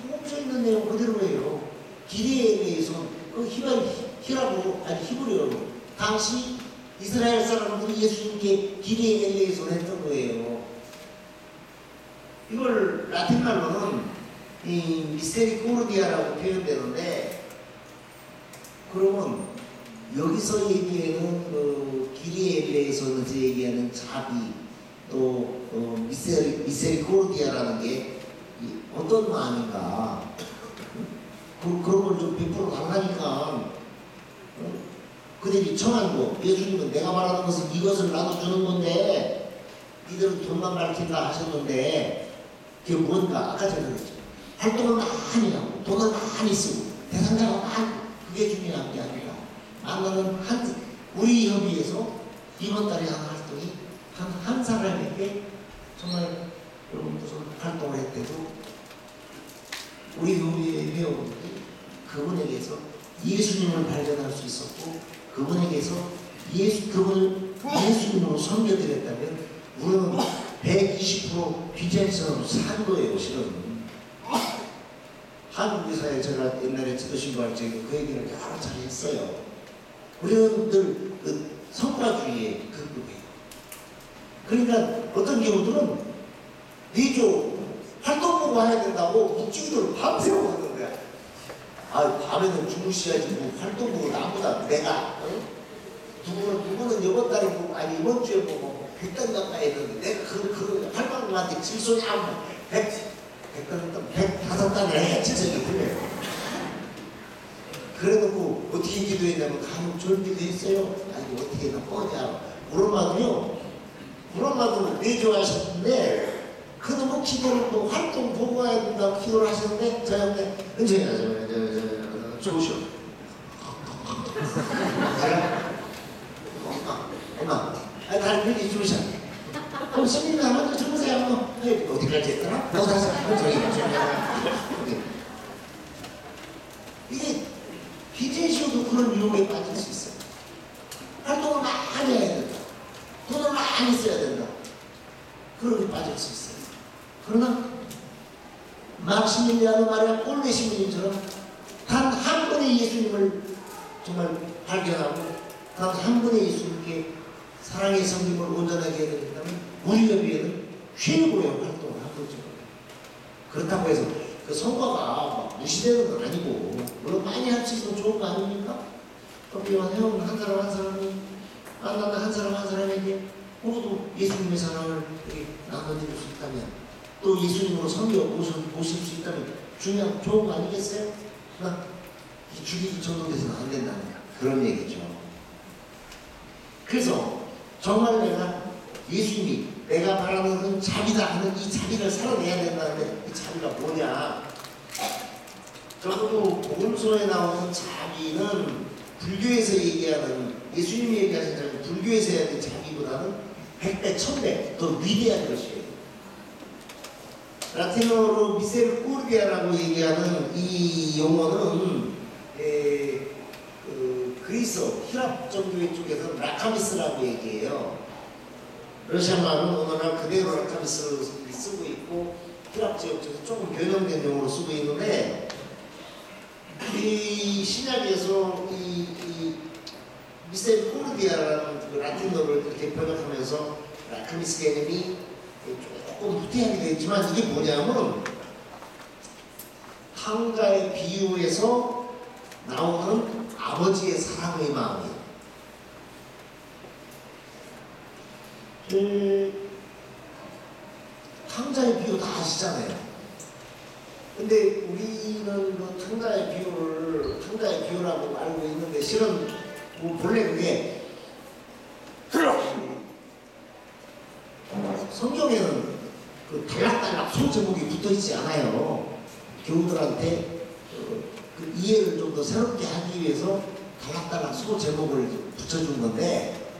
멈춰 있는 내용 그대로예요. 기대에 대해서 히브리어로 당시 이스라엘 사람들이 예수님께 기대에 대해서 했던 거예요. 이걸 라틴 말로는 이 미세리코르디아라고 표현되는데, 그러면 여기서 얘기하는 기리엘레에서는 얘기하는 자비, 또 미세리코르디아라는 게 어떤 마음인가? 그런 걸 좀 베풀어 달라니까. 그들이 청한 거, 예수님은 내가 말하는 것은 이것을 나도 주는 건데 니들은 돈만 밝힌다 하셨는데 그게 뭔가? 아까 제가 그랬죠. 활동을 많이 하고 돈을 많이 쓰고 대상자가 많고 그게 중요한 게 아니라 만나는 우리 협의에서 이번 달에 한 활동이 한 사람에게 정말 여러분 무슨 활동을 했대도 우리 협의의 회원들이 그분에게서 예수님을 발견할 수 있었고, 그분에게서 그분을 예수님으로 섬겨드렸다면 우리는 120% 비전선으로 산 거예요. 실은 한국 의사에 제가 옛날에 지도신고할 적에 그 얘기를 여러 차례 했어요. 우리는 늘 성과주의에 급급해요. 그러니까 어떤 경우들은 내조 활동 보고 해야 된다고 일주일을 밤새고 하는 거야. 밤에는 주무셔야지 뭐 활동 보고 나보다 내가 누구는 이번 달에 보고 이번 주에 보고 100단 가까이 했는데 내가 그 할망구한테 질소리 하면 105단을 해야 질서가 그래요. 그래놓고 어떻게 기도했냐면 간혹 졸기도 했어요. 어떻게 나 뻔냐. 우엄마도 내조하셨는데 그놈의 기도를 또 활동 보고 해야 된다고 기도를 하셨는데 저한테 은총이야 좋으셔. 엄마 다른 편이 좋으셔. 그럼 스님이 하면 주무세요. 어디까지 했더라? 너 다시 이게 비제시오도 그런 유혹에 빠질 수 있어요. 활동을 많이 해야 된다. 돈을 많이 써야 된다. 그렇게 빠질 수 있어요. 그러나 막시밀리아노 마리아 꼴레 시민처럼 단 한 번의 예수님을 정말 발견하고 단 한 번의 예수님께 사랑의 성김을 온전하게 해야 된다면 우리 협의회는 최고의 활동을 한 거죠. 그렇다고 해서 그 성과가 막 무시되는 건 아니고 물론 많이 할 수 있으면 좋은 거 아닙니까? 협의원 회원 한 사람 한 사람이 만나는 한 사람 한 사람에게 모두 예수님의 사랑을 나눠드릴 수 있다면, 또 예수님으로 섬겨 보실 수 있다면 좋은 거 아니겠어요? 그러나 이 죽이기 정도돼서는 안 된다는 그런 얘기죠. 그래서 정말 예수님이 내가 바라는 건 자비다 하는 이 자비를 살아내야 된다는데 이 자비가 뭐냐? 적어도 복음서에 나오는 자비는 불교에서 얘기하는, 예수님이 얘기하신 자비, 불교에서 얘기하는 자비보다는 100배, 1000배 더 위대한 것이에요. 라틴어로 미세르코르디아라고 얘기하는 이 용어는 그리스, 히랍 종교회 쪽에서 라카미스라고 얘기해요. 러시아 말은 오늘날 그대로 라카미스를 쓰고 있고 히랍 지역 쪽에서 조금 변형된 용어로 쓰고 있는데, 이 신약에서 이 미세르코르디아라는 그 라틴어를 이렇게 번역하면서 라카미스 개념이 조금 후퇴하게 되지만 이게 뭐냐면 탕자의 비유에서 나오는 아버지의 사랑의 마음이에요. 탕자의 비유 다 아시잖아요. 근데 우리는 그 탕자의 비유를 탕자의 비유라고 알고 있는데 실은 뭐 본래 그게 성경에는 그 단락단락 소 제목이 붙어 있지 않아요. 교우들한테 그 이해를 좀 더 새롭게 하기 위해서 단락단락 소 제목을 붙여준 건데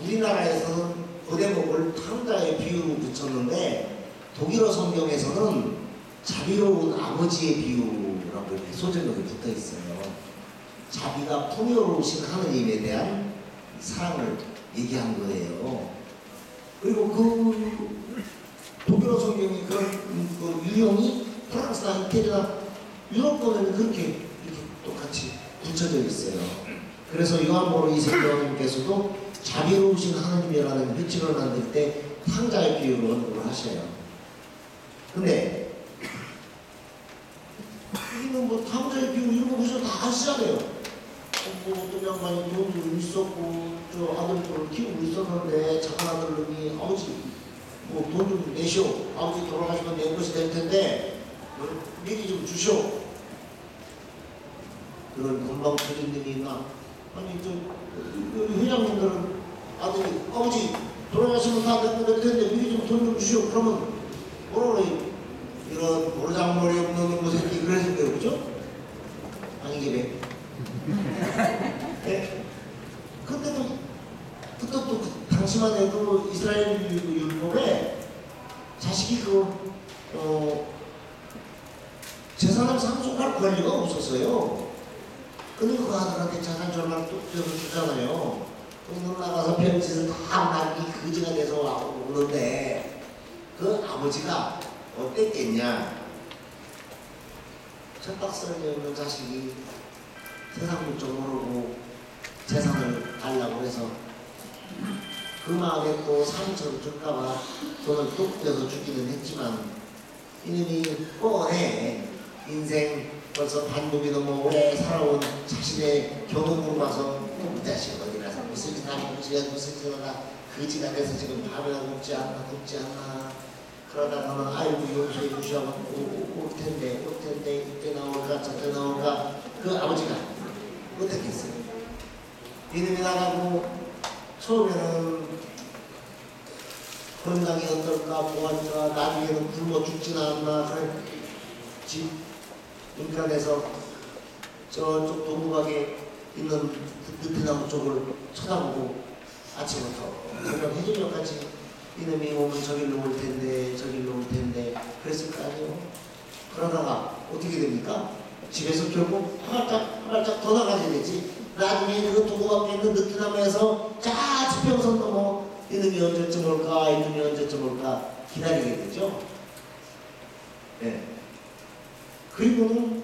우리나라에서는 그 대목을 탕자의 비유로 붙였는데 독일어 성경에서는 자비로운 아버지의 비유라고 이렇게 소제목이 붙어 있어요. 자비가 풍요로우신 하느님에 대한 사랑을 얘기한 거예요. 그리고 그 독일어 성경이 그런 그 유형이 프랑스나 이태리나 유럽권에는 그렇게 이렇게 똑같이 붙여져 있어요. 그래서 요한복음 2세교님께서도 자비로우신 하느님이라는 표치를 만들 때 탕자의 비유로 언급을 하셔요. 근데 우리는 뭐 탕자의 비유 이런 거 보셔도 다 아시잖아요. 뭐 어떤 양반이 돈도 있었고 저 아들들을 키우고 있었는데 작은 아들놈이 아버지 뭐 돈 좀 내시오. 아버지 돌아가시면 내 것이 될 텐데 미리 좀 주시오. 그런 건방 터진 일이 있나? 아니 저 회장님들은 아들이 아버지 돌아가시면 다 될 텐데 미리 좀 돈 좀 주시오. 그러면 뭐라 그래? 이런 모르장머리 없는 놈의 새끼 그래서 그래요. 그죠? 아니겠네. 네? 근데도 또 당시만 해도 이스라엘 율법에 자식이 재산을 상속할 권리가 없었어요. 근데 그 아들한테 재산 절반을 뚝 떼서 주잖아요. 그럼 나가서 별짓을 다 남기 거지가 돼서 오는데 그 아버지가 어땠겠냐? 첫박스를 없는 자식이 세상 물정 모르고 재산을 달라고 해서 그 마음에 또 상처를 줄까봐 돈을 뚝 떼서 주기는 했지만 이놈이 뻔해. 인생 벌써 반복이 넘어 오래 살아온 자신의 경험으로 봐서 이 자식 어디 가서 무슨 짓 하고 무슨 짓 하다가 거지가 돼서 지금 밥이나 먹지 않나 굶지 않나 그러다가는 아이고 용서해 주시라고 올 텐데 이때 나올까 저때 나올까 그 아버지가 어떻겠어요? 이놈이 나가고 처음에는 건강이 어떨까 보았자 나중에는 굶어 죽진 않나 그래 집 인간에서 저쪽 동북아에 있는 느티나무 쪽을 쳐다보고 아침부터 저녁 해질녘까지 이놈이 오면 저길로 올 텐데 그랬을 거 아니에요. 그러다가 어떻게 됩니까? 집에서 결국 한 발짝 더 나가야 되지. 나중에 그 동북아에 있는 느티나무에서 자 지평선 넘어 이놈이 언제쯤 올까 기다리게 되죠. 네. 그리고는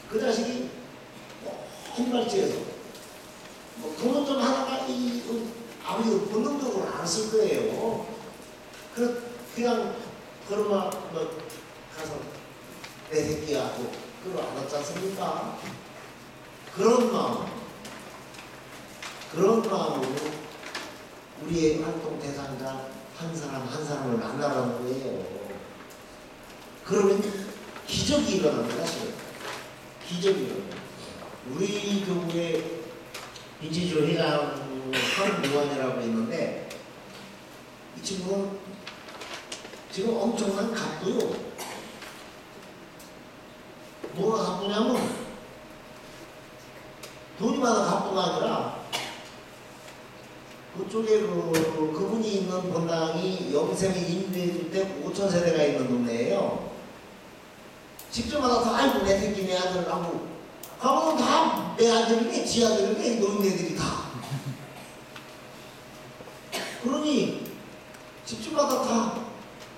그 자식이 헛발질해서 돈은 좀 하다가 아버지가 본능적으로 안 쓸 거예요. 그냥 걸어마 가서 내 새끼야 하고 그걸 안 왔지 않습니까? 그런 마음으로 우리의 활동 대상자 한 사람을 만나라는 거예요. 그러면 기적이 일어납니다. 기적이 일어납니다. 우리 교구에 민지주 회장 한무환이라고 있는데 이 친구는 지금 엄청난 갑부요. 뭐가 갑부냐면 돈이 많아 갑부가 아니라 그쪽에 그분이 있는 본당이 영생의 임대주택 5,000세대가 있는 동네예요. 직접 와서 아이고 내 새끼 내 아들 하고 가면 다 내 아들이네 지 아들이네 노인네들이 다. 그러니 집집마다 다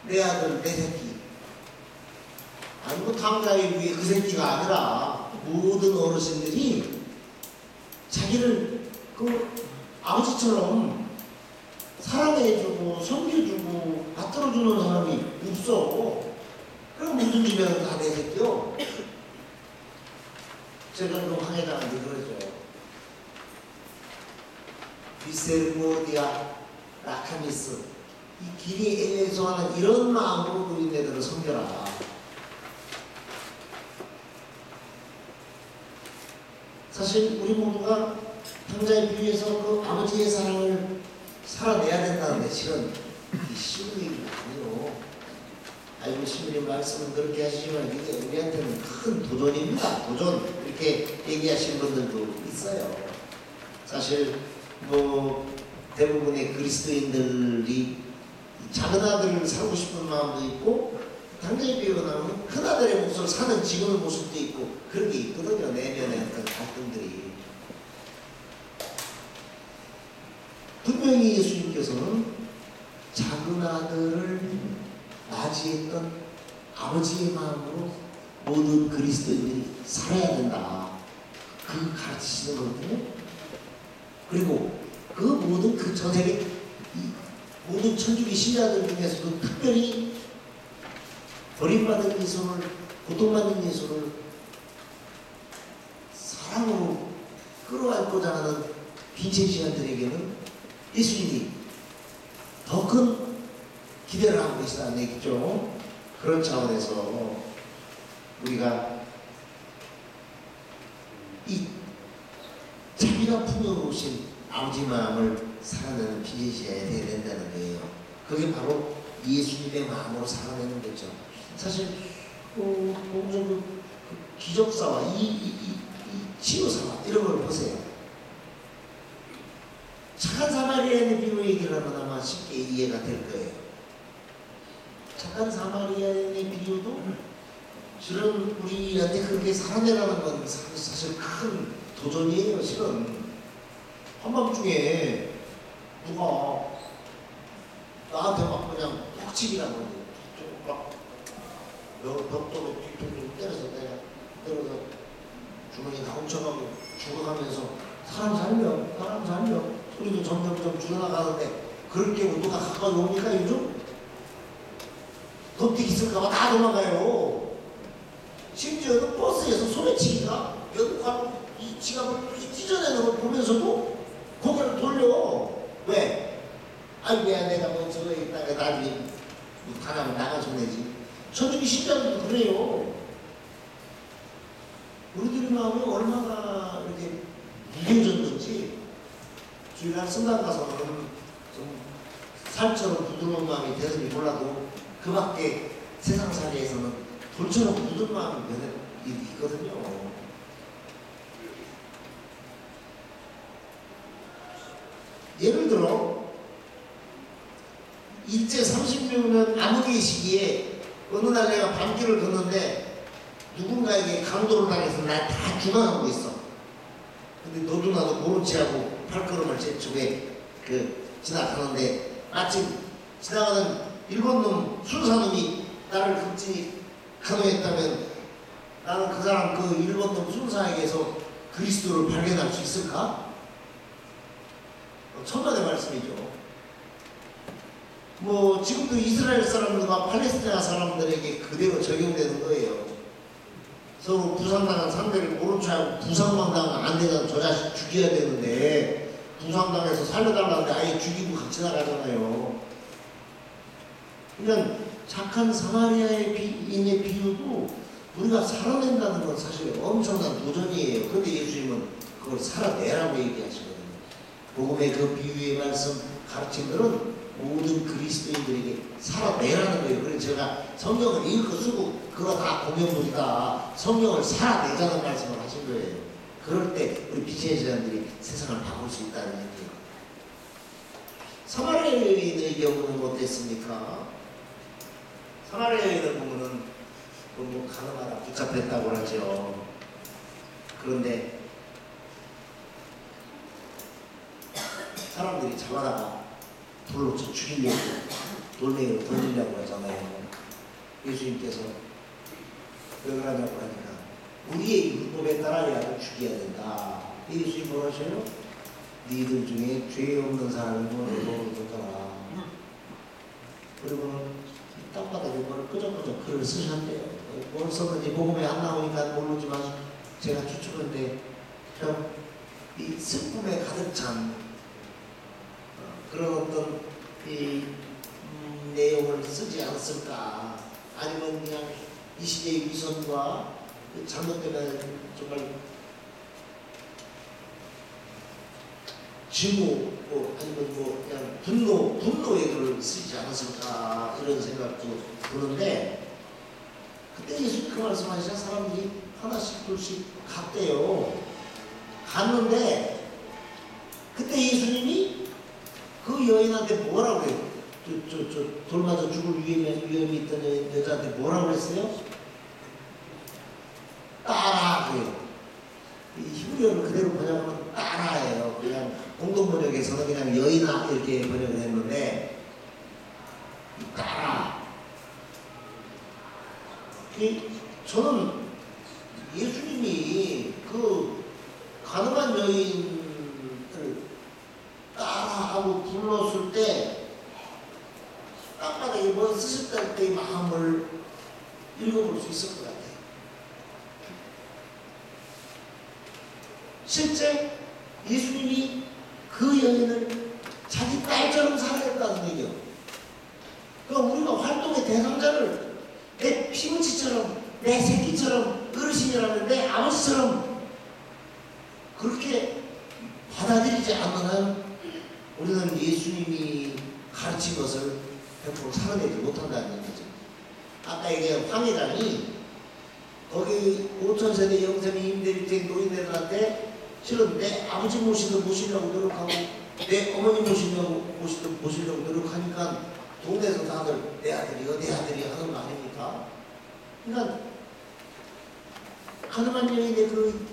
내 아들 내 새끼. 아니고 탕자의 위에 그 새끼가 아니라 모든 어르신들이 자기를 그 아버지처럼 사랑해주고 섬겨주고 받들어주는 사람이 없어. 그럼 모든 집에는 다 내 새끼요. 제가 그 황회장한테 그러죠. 미셀모디아 라카미스 이 길이 애매소하는 이런 마음으로 노인네들을 섬겨라. 사실 우리 모두가 당자의 비유에서 그 아버지의 사랑을 살아내야 된다는데 실은 쉬운 얘기가 아니에요. 아이고 신부님 말씀은 그렇게 하시지만 이게 우리한테는 큰 도전입니다. 도전 이렇게 얘기하시는 분들도 있어요. 사실 뭐 대부분의 그리스도인들이 작은 아들을 살고 싶은 마음도 있고 당장에 비유하면 큰 아들의 모습을 사는 지금의 모습도 있고 그런 게 있거든요. 내면의 어떤 갈등들이. 분명히 예수님께서는 작은 아들을 맞이했던 아버지의 마음으로 모든 그리스도인들이 살아야 된다. 그 가르치시는 거거든요. 그리고 그 모든 그 전 세계 모든 천주교 신자들 중에서도 특별히 버림받은 예수를, 고통받는 예수를 사랑으로 끌어안고자 하는 빈체시안들에게는 예수님이 더 큰 기대를 하고 계시다는 얘기죠. 그런 차원에서 우리가 이 자비가 풍요로우신 아버지 마음을 살아내는 빈체시아야 돼야 된다는 거예요. 그게 바로 예수님의 마음으로 살아내는 거죠. 사실 보면서 그 기적사와 이 치유사와 이런 걸 보세요. 착한 사마리아인의 비유 얘기를 하면 아마 쉽게 이해가 될 거예요. 착한 사마리아인의 비유도 실은 우리한테 그렇게 살아내라는 건 사실 큰 도전이에요. 실은 한밤중에 누가 나한테 막 그냥 톡치기라는 거지. 막 벽돌로 뒤통수 때려서 때려서 주머니 다 훔쳐가고 죽어가면서 사람 살려 소리도 점점 줄어나가는데 그렇게 누가 가까이 옵니까 요즘? 덤태기 쓸까봐 다 도망가요. 심지어는 버스에서 소매치기가 연구하고 이 지갑을 찢어내는 걸 보면서도 고개를 돌려. 왜? 아니 왜 내가 뭐 저거 있다가 나중에 가나면 나가서 내지. 천주교 신자들도 그래요. 우리들의 마음이 얼마나 이렇게 무뎌졌는지 주일날 성당 가서는 좀 살처럼 부드러운 마음이 되는지 몰라도 그 밖에 세상살이에서는 돌처럼 굳은 마음이 있거든요. 예를 들어 일제 36년 암흑의 시기에 어느 날 내가 밤길을 걷는데 누군가에게 강도를 당해서 날 다 중앙하고 있어. 근데 너도 나도 모른 체하고 발걸음을 재촉해 지나가는데 마침 지나가는 일본놈 순사놈이 나를 급진히 간호했다면 나는 그 사람 그 일본놈 순사에게서 그리스도를 발견할 수 있을까? 천만의 말씀이죠. 뭐 지금도 이스라엘 사람들과 팔레스티나 사람들에게 그대로 적용되는 거예요. 서로 부상당한 상대를 모른 척하고 부상만 당하면 안 되잖아. 저 자식 죽여야 되는데 부상당해서 살려달라는데 아예 죽이고 같이 나가잖아요. 그냥 착한 사마리아인의 비유도 우리가 살아낸다는 건 사실 엄청난 도전이에요. 그런데 예수님은 그걸 살아내라고 얘기하시거든요. 복음의 그 비유의 말씀 가르침들은 모든 그리스도인들에게 살아내라는 거예요. 그래서 제가 성경을 읽고 쓰고 그거 다 공연물이다. 성경을 살아내자는 말씀을 하신 거예요. 그럴 때 우리 빛의 제자들이 세상을 바꿀 수 있다는 얘기예요. 사마리아 여인의 경우는 어땠습니까? 사마리아 여인을 보면은 뭐 가늠하다 붙잡혔다고 하죠. 그런데 사람들이 잡아다가 돌로 쳐 죽이려고 돌멩이로 던지려고 하잖아요. 예수님께서 왜 그러냐고 하니까 우리의 율법에 따라야도 죽여야 된다. 예수님 뭐라 하셔요? 니들 중에 죄 없는 사람이 뭐를 뒀더라. 그리고는 땅바닥에 뭐를 끄적끄적 글을 쓰셨대요. 뭘 썼는지 복음에 안 나오니까 모르지만 제가 추측한데 이 슬픔에 가득 찬 그런 어떤 이 내용을 쓰지 않았을까? 아니면 그냥 이 시대의 위선과 잘못되면 정말 증오 아니면 그냥 분노의 글을 쓰지 않았을까 이런 생각도 드는데 그때 예수님 그 말씀하시자 사람들이 하나씩 둘씩 갔대요. 갔는데 그때 예수님이 그 여인한테 뭐라고 그래요? 돌 맞아 죽을 위험이 있던 여자한테 뭐라고 그랬어요? 따라 그래요. 이 히브리어를 그대로 번역하면 따라예요. 그냥 공동번역에서는 그냥 여인아 이렇게 번역을 했는데 따라. 저는 예수님이 그 가늠한 여인을 따라하고 불렀을 때 땅바닥에 뭐 쓰셨다 때의 마음을 읽어볼 수 있을 것 같아요. 실제 예수님이 그 여인을 자기 딸처럼 사랑했다는 얘기요. 그러니까 우리가 활동의 대상자를 내 피부치처럼 내 새끼처럼 어르신이라면 내 아버지처럼 그렇게 받아들이지 않으면 우리는 예수님이 가르친 것을 100% 살아내지 못한다는 얘기죠. 아까 얘기한 황회장이 거기 5,000세대 영세미 임대주택 노인네들한테 실은 내 아버지 모시려고 노력하고 내 어머니 모시려고 노력하니까 동네에서 다들 내 아들이요 내 아들이 하는 거 아닙니까? 그러니까 가늠한 여인의 그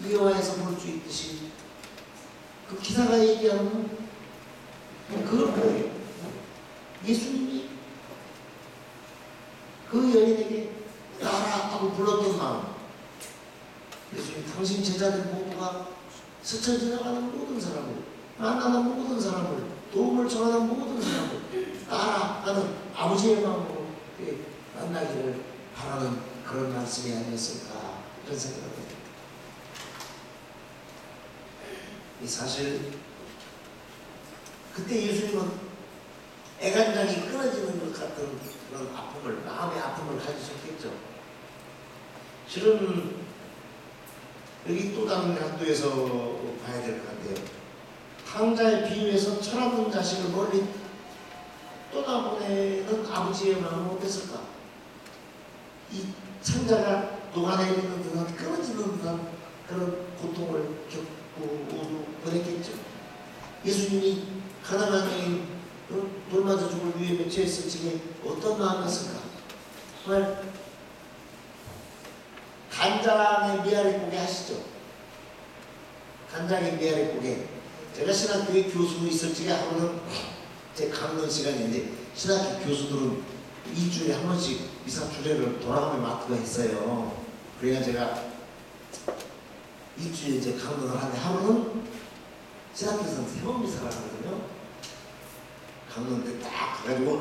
이화에서 볼 수 있듯이 그 기사가 얘기하는 그걸 뭐예요? 예수님이 그 여인에게 따라하고 불렀던 마음, 예수님 당신 제자들 모두가 스쳐 지나가는 모든 사람을 만나는 모든 사람을 도움을 청하는 모든 사람을 따라하는 아버지의 마음으로 만나기를 바라는 그런 말씀이 아니었을까 이런 생각을 합니다. 사실 그때 예수님은 애간장이 끊어지는 것 같은 그런 아픔을, 마음의 아픔을 가지셨겠죠. 실은 여기 또 다른 각도에서 봐야 될 것 같아요. 탕자의 비유에서 철없는 자식을 멀리 떠나보내는 아버지의 마음은 어땠을까? 이 창자가 녹아내리는 듯한 끊어지는 듯한 그런 고통을 겪고 보냈겠죠. 예수님이 가난한 여인 돌 맞아 죽을 위험에 처했을 적에 어떤 마음이었을까? 정말 간장의 미아리 고개 하시죠. 간장의 미아리 고개. 제가 신학교에 교수로 있을 적에 하루는 제 강론 시간인데 신학교 교수들은 일주일에 한 번씩 미사 주례를 돌아가며 맡고 했어요. 그러니까 제가 일주일에 이제 강론을 하는데 하루는 신학교에서는 3번 미사를 하거든요. 강론 때 딱 가가지고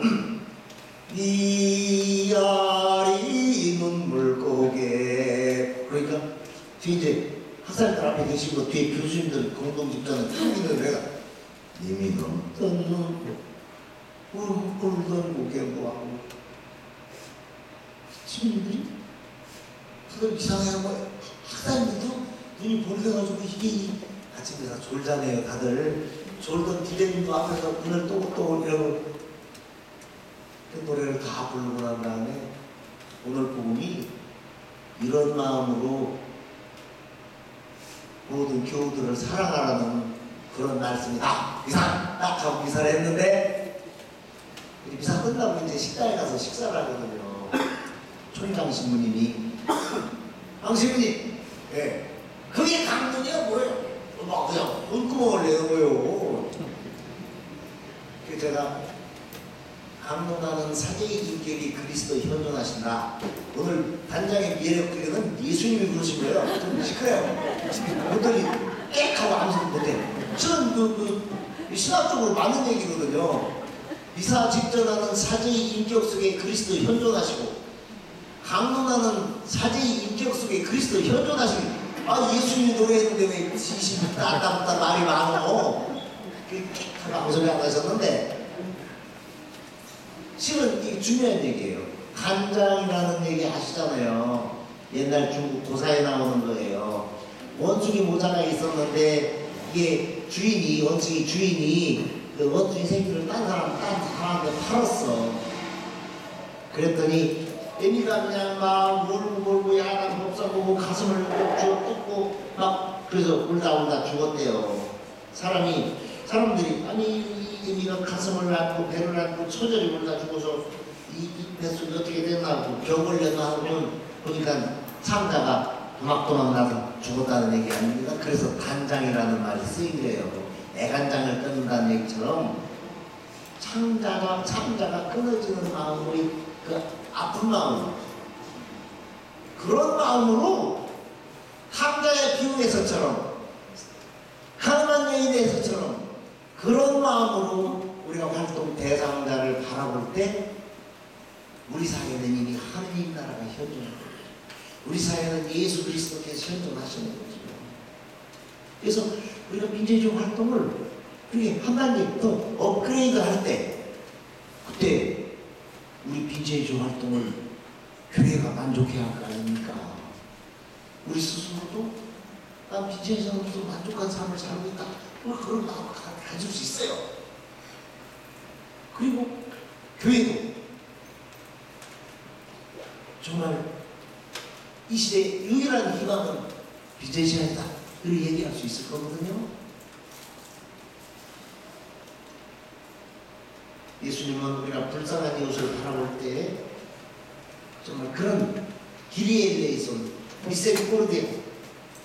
미아리 눈물 고개 그러니까 뒤에 이제 학생들 앞에 계시고 뒤에 교수님들 공동 집단은 탕기는 내가 님이 넘던 눈 울던 고개 뭐하고 시민들이 다들 이상해하는 거예요. 학생들도 눈이 벌려가지고 이게 아침에 졸잖아요. 다들 졸던 디제님도 앞에서 눈을 또또 이러고 그 노래를 다 부르고 난 다음에 오늘 복음이 이런 마음으로 모든 교우들을 사랑하라는 그런 말씀이다. 미사! 딱 하고 미사를 했는데 미사 끝나고 이제 식당에 가서 식사를 하거든요. 총장 신부님이 신부님 예, 그게 강론이야 뭐예요? 막 그냥 눈구멍을 내는 거예요. 그래서 제가 강론하는 사제의 인격이 그리스도 현존하신다. 오늘 단장의 미래역에는 예수님이 그러신 거예요. 좀 시끄러요. 그랬더니 깨하고 아무 소리 못해. 저는 신학적으로 맞는 얘기거든요. 미사 직전하는 사제의 인격 속에 그리스도 현존하시고 강론하는 사제의 인격 속에 그리스도 현존하시고 예수님이 노래했는데 왜 지심이 따따따 말이 많어. 아무 소리 안 하셨는데 실은 이게 중요한 얘기예요. 간장이라는 얘기 아시잖아요. 옛날 중국 고사에 나오는 거예요. 원숭이 모자가 있었는데 이게 주인이, 원숭이 주인이 그 원숭이 새끼를 딴 사람한테 팔았어. 그랬더니 애미가 그냥 막 몰고 야단 법사고 가슴을 뜯고 막 그래서 울다 죽었대요. 사람들이 아니 이 애미가 가슴을 안고 배를 안고 처절히 울다 죽어서 이 뱃속이 어떻게 됐나 병 걸렸나 하면 보니까 창자가 도망 나서 죽었다는 얘기 아닙니다. 그래서 간장이라는 말이 쓰이래요. 애간장을 끊는다는 얘기처럼 창자가 끊어지는 마음이 그 아픈 마음, 그런 마음으로 탕자의 비유에서처럼 가난한 여인에서처럼 그런 마음으로 우리가 활동 대상자를 바라볼 때 우리 사회는 이미 하느님 나라가 현존하고 우리 사회는 예수 그리스도께서 현존하시는 거죠. 그래서 우리가 민재주의 활동을 그렇게 한 단계 더 업그레이드 할 때 그때 우리 민재주의 활동을 교회가 만족해야 할 거 아닙니까? 우리 스스로도 난 민재주의로서 만족한 삶을 살고 있다. 그런 마음을 가질 수 있어요. 그리고 교회도 정말 이 시대의 유일한 희망은 비제시아이다. 이렇게 얘기할 수 있을 거거든요. 예수님은 우리가 불쌍한 이웃을 바라볼 때 정말 그런 기리엘레이손, 미세리코르디아,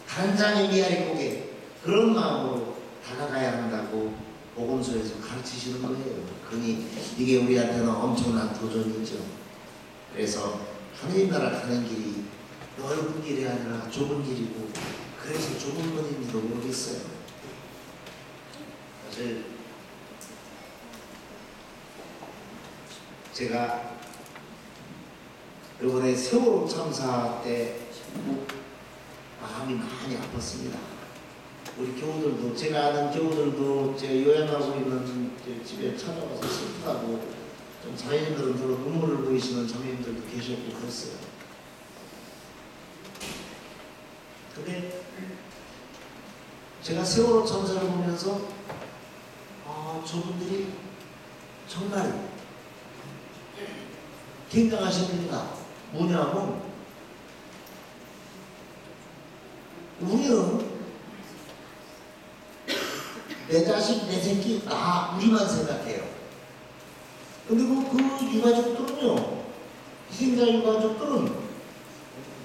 간장의 미아리 고개 그런 마음으로 다가가야 한다고 복음서에서 가르치시는 거예요. 그러니 이게 우리한테는 엄청난 도전이죠. 그래서 하느님 나라 가는 길이 넓은 길이 아니라 좁은 길이고 그래서 좁은 건인지도 모르겠어요. 사실 제가 이번에 세월호 참사 때 마음이 많이 아팠습니다. 우리 교우들도, 제가 아는 교우들도 제 요양하고 있는 제 집에 찾아가서 슬프다고 좀 자매님들은 주로 눈물을 보이시는 자매님들도 계셨고 그랬어요. 근데 제가 세월호 참사를 보면서 저분들이 정말 굉장하신 분이다. 뭐냐면 우리는 내 자식, 내 새끼, 우리만 생각해요. 근데 그 유가족들은요, 희생자 유가족들은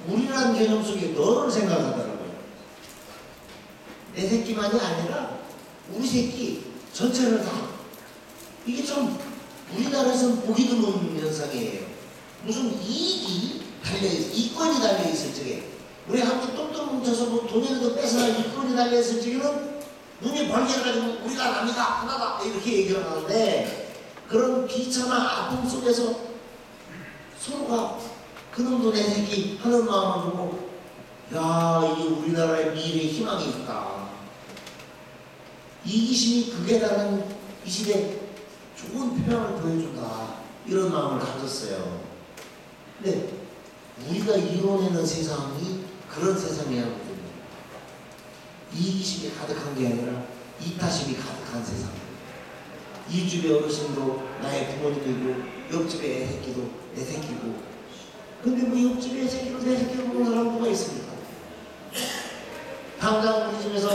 우리라는 개념 속에 너를 생각하더라고요. 내 새끼만이 아니라 우리 새끼 전체를 다. 이게 좀 우리나라에서는 보기 드문 현상이에요. 무슨 이익이 달려있어, 이권이 달려있을 적에 우리 함께 똘똘 뭉쳐서 뭐 돈이라도 뺏어야 이권이 달려있을 적에는 눈이 벌게가지고 우리가 남이다 하나다 이렇게 얘기를 하는데 그런 비참한 아픔 속에서 서로가 그놈도 내 새끼 하는 마음을 보고 야 이게 우리나라의 미래의 희망이 있다. 이기심이 극에 달하는 이 시대 좋은 표현을 보여준다. 이런 마음을 가졌어요. 근데 우리가 이뤄내는 세상이 그런 세상이야 하거든요. 이기심이 가득한 게 아니라 이타심이 가득한 세상. 이 집의 어르신도 나의 부모님이고 옆집의 애 새끼도 내 새끼고 근데 뭐 옆집의 애 새끼도 내 새끼를 보는 사람 누가 있습니까? 당장 우리 집에서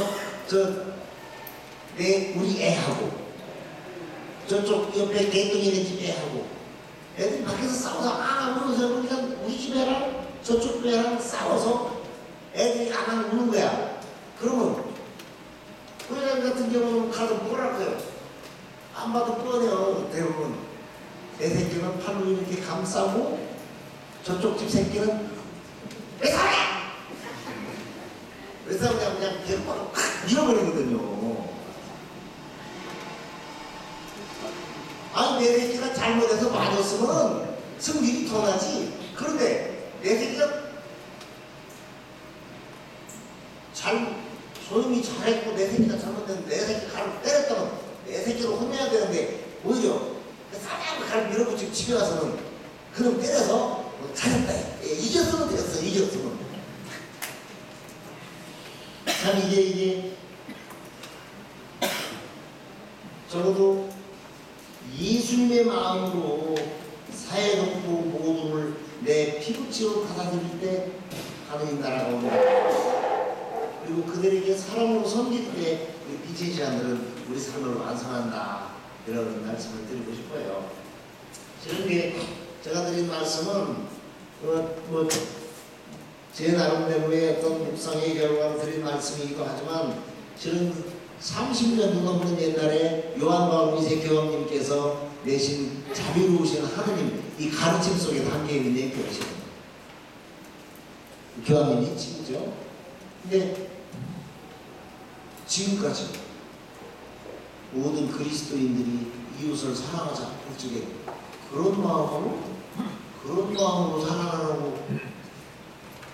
우리 애하고 저쪽 옆에 개똥이네 집 애하고 애들이 밖에서 싸워서 그러면서 그러니까 우리 집 애랑 저쪽 애랑 싸워서 애들이 우는 거야. 그러면 그 애 같은 경우는 가서 뭘 할 거예요? 안 봐도 뻔해요. 대부분 내 새끼는 팔로 이렇게 감싸고 저쪽 집 새끼는 왜 싸워? 왜 싸우냐고 그냥 대놓고 밀어버리거든요. 아니 내 새끼가 잘못해서 맞았으면 승질이 더 나지. 그런데 내 새끼가 소임이 잘했고 내 새끼가 잘못했는데 내 새끼 가를 때렸다면 내 새끼를 혼내야 되는데 오히려 사냥을 가를 밀어붙이고 집에 가서는 그놈 때려서 잘했다. 이겼으면 되었어. 이겼으면. 참 이게 내 피부치로 받아들일 때 하느님 나라가 옵니다. 그리고 그들에게 사람으로 섬길 때 우리 빛의 제자들은 우리 삶을 완성한다. 이런 말씀을 드리고 싶어요. 이런 게 제가 드린 말씀은 제 나름대로의 어떤 묵상의 결과로 드린 말씀이기도 하지만 실은 30년 넘는 옛날에 요한 바울 2세 교황님께서 내신 자비로우신 하느님 이 가르침 속에 담겨있는 얘기였어요. 교황님이 친구죠. 근데 지금까지 모든 그리스도인들이 이웃을 사랑하자 일찍에 그런 마음으로 살아가라고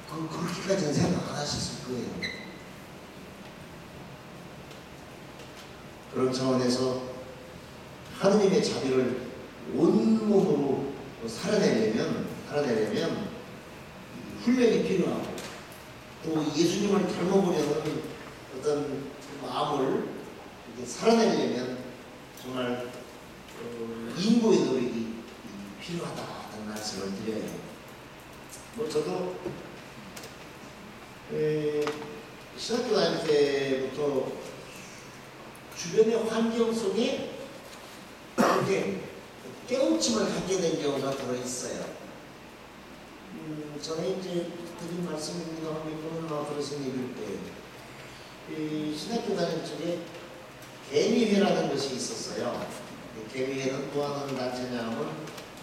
그렇게까지는 생각 안 하셨을 거예요. 그런 차원에서 하느님의 자비를 온몸으로 살아내려면 훈련이 필요하고 또 예수님을 닮아보려는 어떤 마음을 이렇게 살아내려면 정말 인고의 노력이 필요하다는 말씀을 드려요. 저도 신학교 다닐 때부터 주변의 환경 속에 이렇게 깨우침을 갖게 된 경우가 들어있어요. 전에 이제 드린 말씀입니다. 몇번 들으신 얘기일 때 신학교 다닐 적에 개미회라는 것이 있었어요. 개미회는 뭐 하는 단체냐면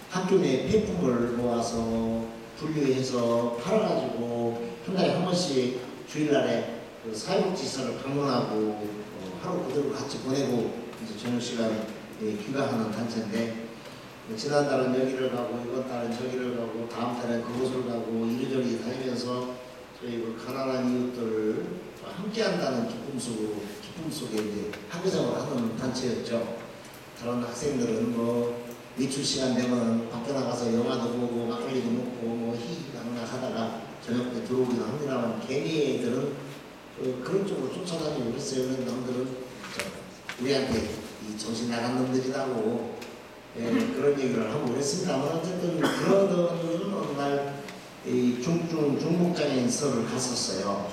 학교 내 폐품을 모아서 분류해서 팔아가지고 한 달에 한 번씩 주일날에 그 사회복지시설을 방문하고 하루 그대로 같이 보내고 이제 저녁 시간에 귀가하는 단체인데 지난달은 여기를 가고 이번 달은 저기를 가고 다음 달엔 그곳을 가고 이리저리 다니면서 저희 그 가난한 이웃들을 함께한다는 기쁨 속에 이제 학교생활을 하는 단체였죠. 다른 학생들은 외출 시간 되면 밖에 나가서 영화도 보고 막걸리도 먹고 히히낙낙 하다가 저녁 때 들어오기도 합니다만 개미애들은 그런 쪽으로 쫓아다니고 그랬어요. 그런 놈들은 우리한테 이 정신 나간 놈들이라고 그런 얘기를 하고 그랬습니다만 어쨌든 그러던 어느 날 중목장애인 설을 갔었어요.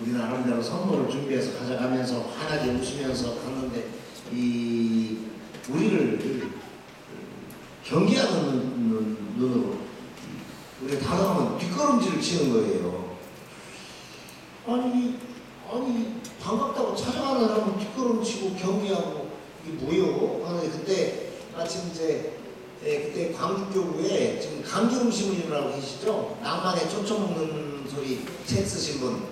우리 나름대로 선물을 준비해서 가져가면서 환하게 웃으면서 갔는데 우리를 경계하는 눈으로 우리 다가가면 뒷걸음질을 치는 거예요. 아니 반갑다고 찾아가는 사람은 뒷걸음치고 경계하고 이게 뭐예요? 하는데 그때 마침 이제 그때 광주교구에 지금 강경신문이라고 계시죠? 낭만에 초초 먹는 소리 책 쓰신 분.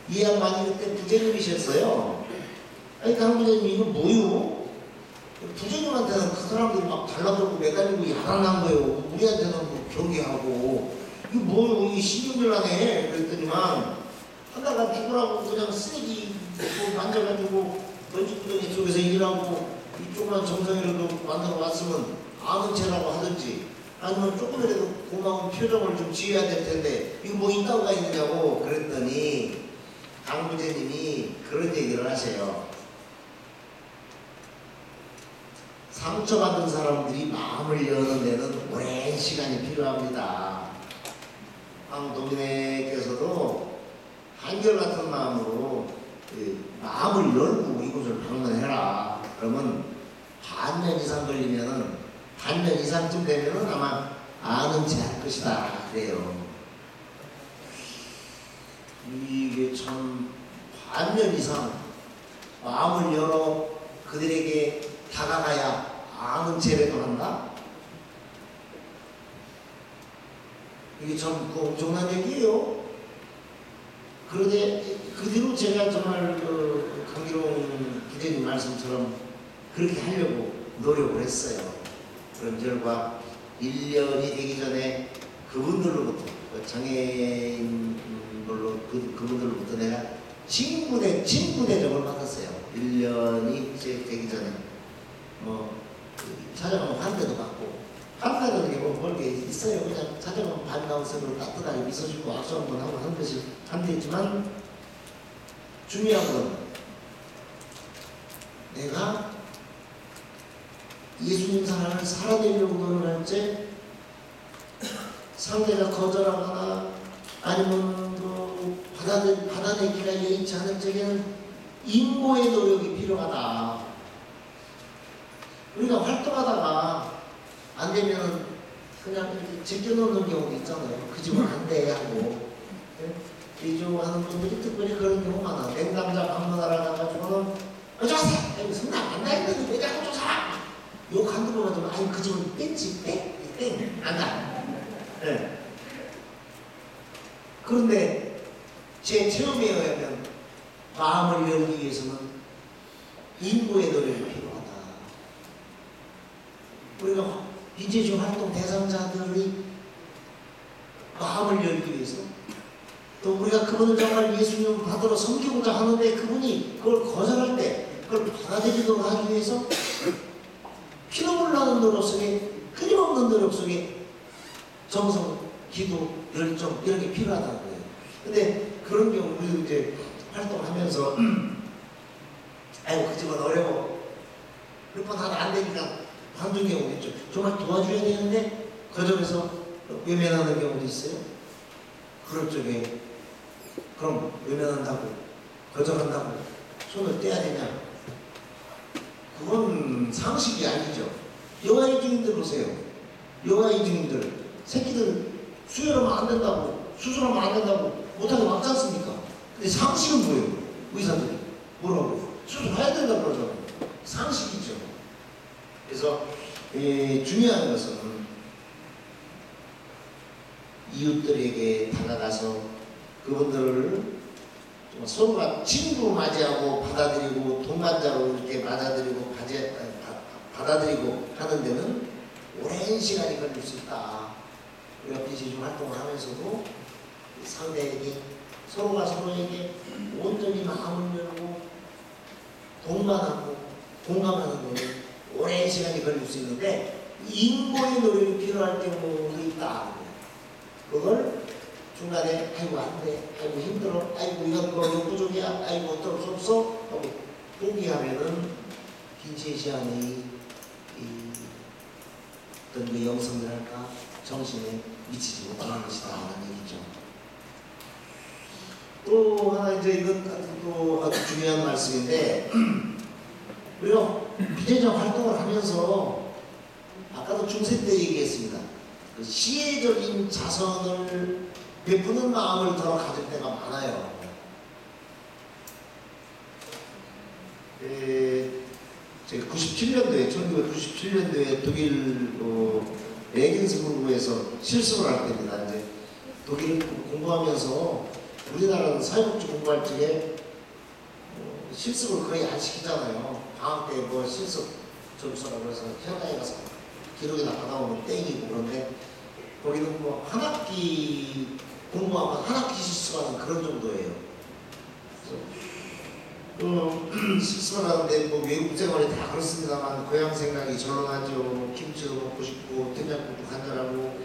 이 양반이 그때 부제님이셨어요. 아니 강부제님 이거 뭐요? 부제님한테는 그 사람들이 막 달라들고 매달리고 야단난 거예요. 우리한테는 뭐 경계하고 이거 뭐요? 이게 신경질나네. 그랬더니만 하다가 죽으라고 그냥 쓰레기 만져가지고 먼지구덩이 쪽에서 일하고 이쪽만 정성이라도 만들어 왔으면 아는 체라고 하든지 아니면 조금이라도 고마운 표정을 좀 지어야 될 텐데 이거 뭐 있다고가 있느냐고 그랬더니 강부제님이 그런 얘기를 하세요. 상처받은 사람들이 마음을 여는 데는 오랜 시간이 필요합니다. 황도민회께서도 한결같은 마음으로 마음을 열고 이곳을 방문해라. 그러면 반년 이상 걸리면은 반년 이상쯤 되면은 아마 아는 체 할 것이다. 그래요. 이게 참 반년 이상 마음을 열어 그들에게 다가가야 아는 체라도 한다? 이게 참 엄청난 얘기예요. 그런데 그 뒤로 제가 정말 강기룡 부대님 말씀처럼 그렇게 하려고 노력을 했어요. 그런 결과 1년이 되기 전에 그분들로부터 장애인들로 그분들로부터 내가 친구 대접을 받았어요. 1년이 되기 전에 찾아가면 환대도 받고 환대도 이게 뭘 게 있어요. 그냥 찾아가면 반가운 색으로 따뜻하게 미소 짓고 악수 한번 하고 하는 것이 한대지만 중요한 건 내가 예수님 사랑을 살아내려고 노력할 때 상대가 거절하거나 아니면 그 받아내기가 여의치 않을 적에는 인고의 노력이 필요하다. 우리가 활동하다가 안 되면은 그냥 이렇게 제껴놓는 경우도 있잖아요. 그 집은 안 돼 하고. 이주하는 분들이 특별히 그런 경우 많아. 냉담자 방문하러 가가지고는 어쩌세요? 성남 안 나있는데 왜 자꾸 쫓아와? 욕 한두 번 하면 아니 그 집은 뺐지 땡 안 가. 네. 그런데 제 체험에 의하면 마음을 열기 위해서는 인고의 노력이 필요하다. 우리가 비제주 활동 대상자들이 마음을 열기 위해서 또 우리가 그분을 정말 예수님 받으러 섬기고자 하는데 그분이 그걸 거절할 때 그걸 받아들이도록 하기 위해서 피눈물 나는 노력 속에 끊임없는 노력 속에 정성, 기도, 열정 이런 게 필요하다는 거예요. 근데 그런 경우 우리도 이제 활동하면서 아이고 그 집은 어려워 몇 번 하다 안 되니까 관둔 경우도 있죠. 정말 도와줘야 되는데 거절해서 외면하는 경우도 있어요. 그럴 적에 그럼 외면한다고 거절한다고 손을 떼야 되냐? 그건 상식이 아니죠. 여가의 증인들 보세요. 여가의 증인들 새끼들 수혈하면 안 된다고 수술하면 안 된다고 못하게 막지 않습니까? 근데 상식은 뭐예요? 의사들이 뭐라고 수술해야 된다고 그러잖아요. 상식이죠. 그래서 중요한 것은 이웃들에게 다가가서 그분들을 서로가 친구로 맞이하고 받아들이고 동반자로 이렇게 받아들이고 하는 데는 오랜 시간이 걸릴 수 있다. 우리가 비제주 활동을 하면서도 상대에게 서로가 서로에게 온전히 마음을 열고 동반하고 공감하는 데는 오랜 시간이 걸릴 수 있는데 인고의 노력이 필요할 경우도 있다. 그걸 중간에 아이고 안돼 아이고 힘들어 아이고 이건 뭐 부족이야 아이고 어쩔 수 없어 하고 포기하면은 긴 시간이 어떤 그 영성이랄까 정신에 미치지 못하는 것이다 라는 얘기죠. 또 하나 이제 이것 같은 또 아주 중요한 말씀인데 우리가 비제자 활동을 하면서 아까도 중세 때 얘기했습니다. 그 시혜적인 자선을 베푸는 마음을 더 가질 때가 많아요. 제가 1997년도에 독일 레겐스부르크에서 실습을 할 때입니다. 이제 독일 공부하면서 우리나라는 사회복지 공부할 적에 실습을 거의 안 시키잖아요. 방학 때 뭐 실습 점수라고 해서 현장에 가서 기록이나 받아오면 땡이고 그런데 거기는 뭐 한 학기 공부하면 한 학기 실습하는 그런 정도예요. 그래서 실습을 하는데 뭐 외국 생활이 다 그렇습니다만 고향 생각이 절로나죠. 김치도 먹고 싶고 된장국도 간절하고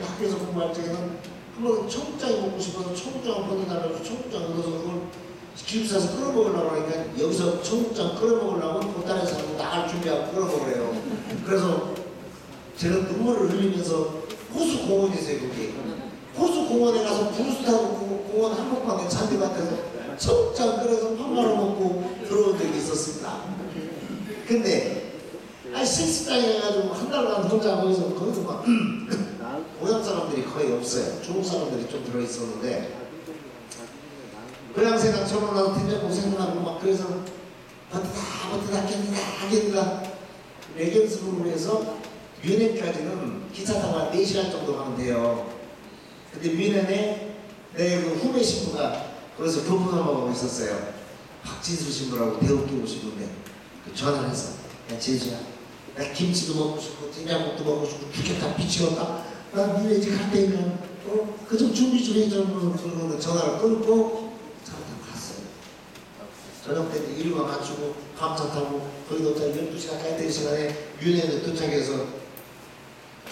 학교에서 공부할 적에는 한번 청국장이 먹고 싶어서 청국장을 보내달라고 청국장 얻어서 그걸 기숙사에서 끓여 먹으려고 하니까 여기서 청국장 끓여 먹으려고 보따리에서 하고 나갈 준비하고 끓여 먹으래요. 그래서 제가 눈물을 흘리면서 호수 공원이세요 거기. 호수 공원에 가서 부스 타고 공원 한복판에 잔디밭에서 청국장 끓여서 밥 말아 먹고 들어온 적이 있었습니다. 근데 실습장에 가가지고 한 달간 혼자 거기서 막 고향 사람들이 거의 없어요. 중국 사람들이 좀 들어있었는데 고향 생각 저러나도 된장국 생각나고 막 그래서 버티다 견디다 레겐스부르크에서 뮌헨까지는 기차 타고 한 4시간 정도 가면 돼요. 근데 뮌헨에 내 그 후배 신부가 거기서 교포사업하고 있었어요. 박진수 신부라고 대우기 오신 분인데 전화를 해서 야 진수야 나 김치도 먹고 싶고 된장국도 먹고 싶고 죽겠다 미치겠다 나 니네 집 갈 테니까 그 좀 준비 좀 해줘 그러고 전화를 끊고 차를 타고 갔어요. 저녁 때 일과 맞추고 밤차 타고 거기 도착 12시 가까이 되는 시간에 뮌헨에 도착해서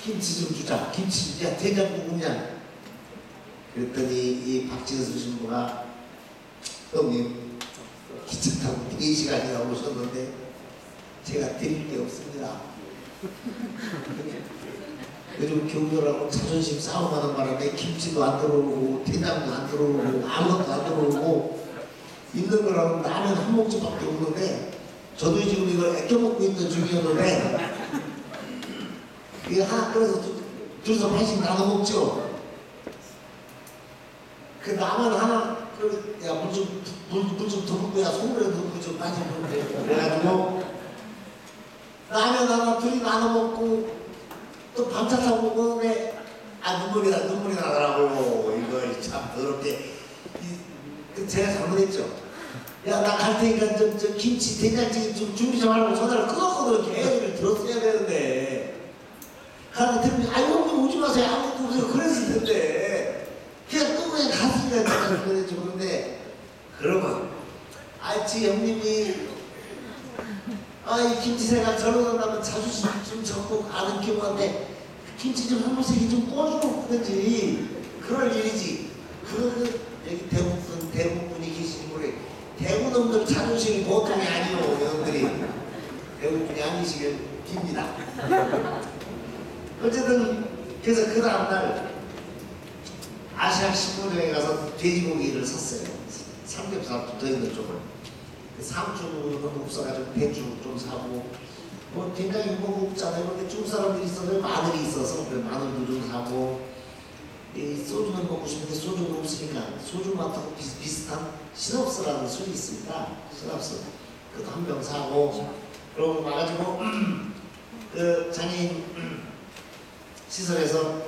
김치 좀 주자. 김치 야 된장국 없냐 그랬더니 이 박진수 신부가 형님 기차 타고 4시간이나 오셨는데 제가 드릴 게 없습니다. 요즘 교우들하고 자존심 싸움하는 바람에 김치도 안 들어오고 된장도 안 들어오고 아무것도 안 들어오고 있는 거라고 라면 한 몫밖에 없는데 저도 지금 이걸 아껴 먹고 있는 중이었는데 이게 하나 끓여서 둘이서 반씩 나눠 먹죠. 그 라면 하나 야물좀 더 붓고 야 소금에 넣고 좀 많이 먹는데 그래가지고 라면 하나 둘이 나눠 먹고 또 밤차차 먹었는데 눈물이 나더라고. 이거 참 더럽게 제가 잘못했죠. 야 나 갈 테니까 저 김치 된장찌개 좀 준비 좀 하라고 전화를 끄덕끄덕 걔를 들었어야 되는데 가서 들으면 아유 형님 오지 마세요 아무것도 없어요 그랬을 텐데 그냥 끄고 그냥 갔으니까 내가 그랬지. 그런데 그러면 지 형님이 이 김치 생각 저러다 나면 자존심 좀 적고 아는 경우한테 김치 좀 한 번씩 좀 꺼주고 그러지 그럴 일이지. 여기 대부분이 계신 분이 대부놈들 자존심이 보통이 아니오. 여러분들이 대부분이 아니시길 빕니다. 어쨌든 그래서 그 다음날 아시아 식물점에 가서 돼지고기를 샀어요. 삼겹살 붙어있는 쪽을. 상추는 없어가지고 배추 좀 사고 뭐 된장이 뭐 없잖아요. 근데 중국 사람들이 있어서 마늘이 있어서 그래 마늘도 좀 사고 이 소주는 먹고 싶은데 소주는 없으니까 소주 맛하고 비슷한 시놉스라는 술이 있습니다. 시놉스 그것도 한 병 사고 그러고 와가지고 그 장애인 시설에서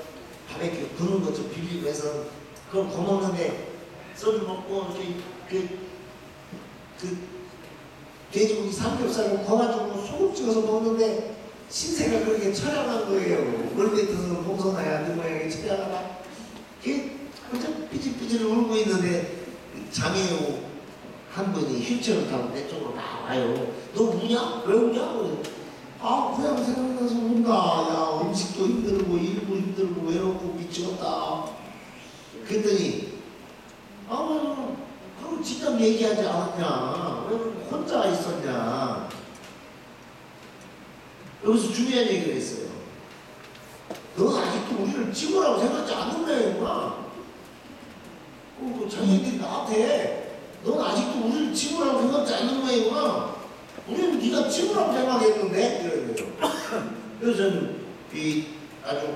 바베큐 부는 것 좀 빌리고 해서 그걸 고먹는데 소주 먹고 그 돼지고기 삼겹살을 구워가지고 소금 찍어서 먹는데 신세가 그렇게 처량한 거예요. 얼핏해서 봉선아야 그 모양이 처량하다. 그게 혼자 삐질삐질 울고 있는데 장애우 한 분이 휠체어를 타고 내 쪽으로 나와요. 너 우냐? 왜 우냐? 그냥 생각나서 운다. 야 음식도 힘들고 일도 힘들고 외롭고 미치겠다. 그랬더니 그럼 직접 얘기하지 않았냐? 왜 혼자 있었냐? 여기서 중요한 얘기를 했어요. 넌 아직도 우리를 친구라고 생각하지 않는 거야. 장애인들이 나한테 넌 아직도 우리를 친구라고 생각하지 않는 거야. 우리는 네가 친구라고 생각했는데? 이러는 그래서 저는 아주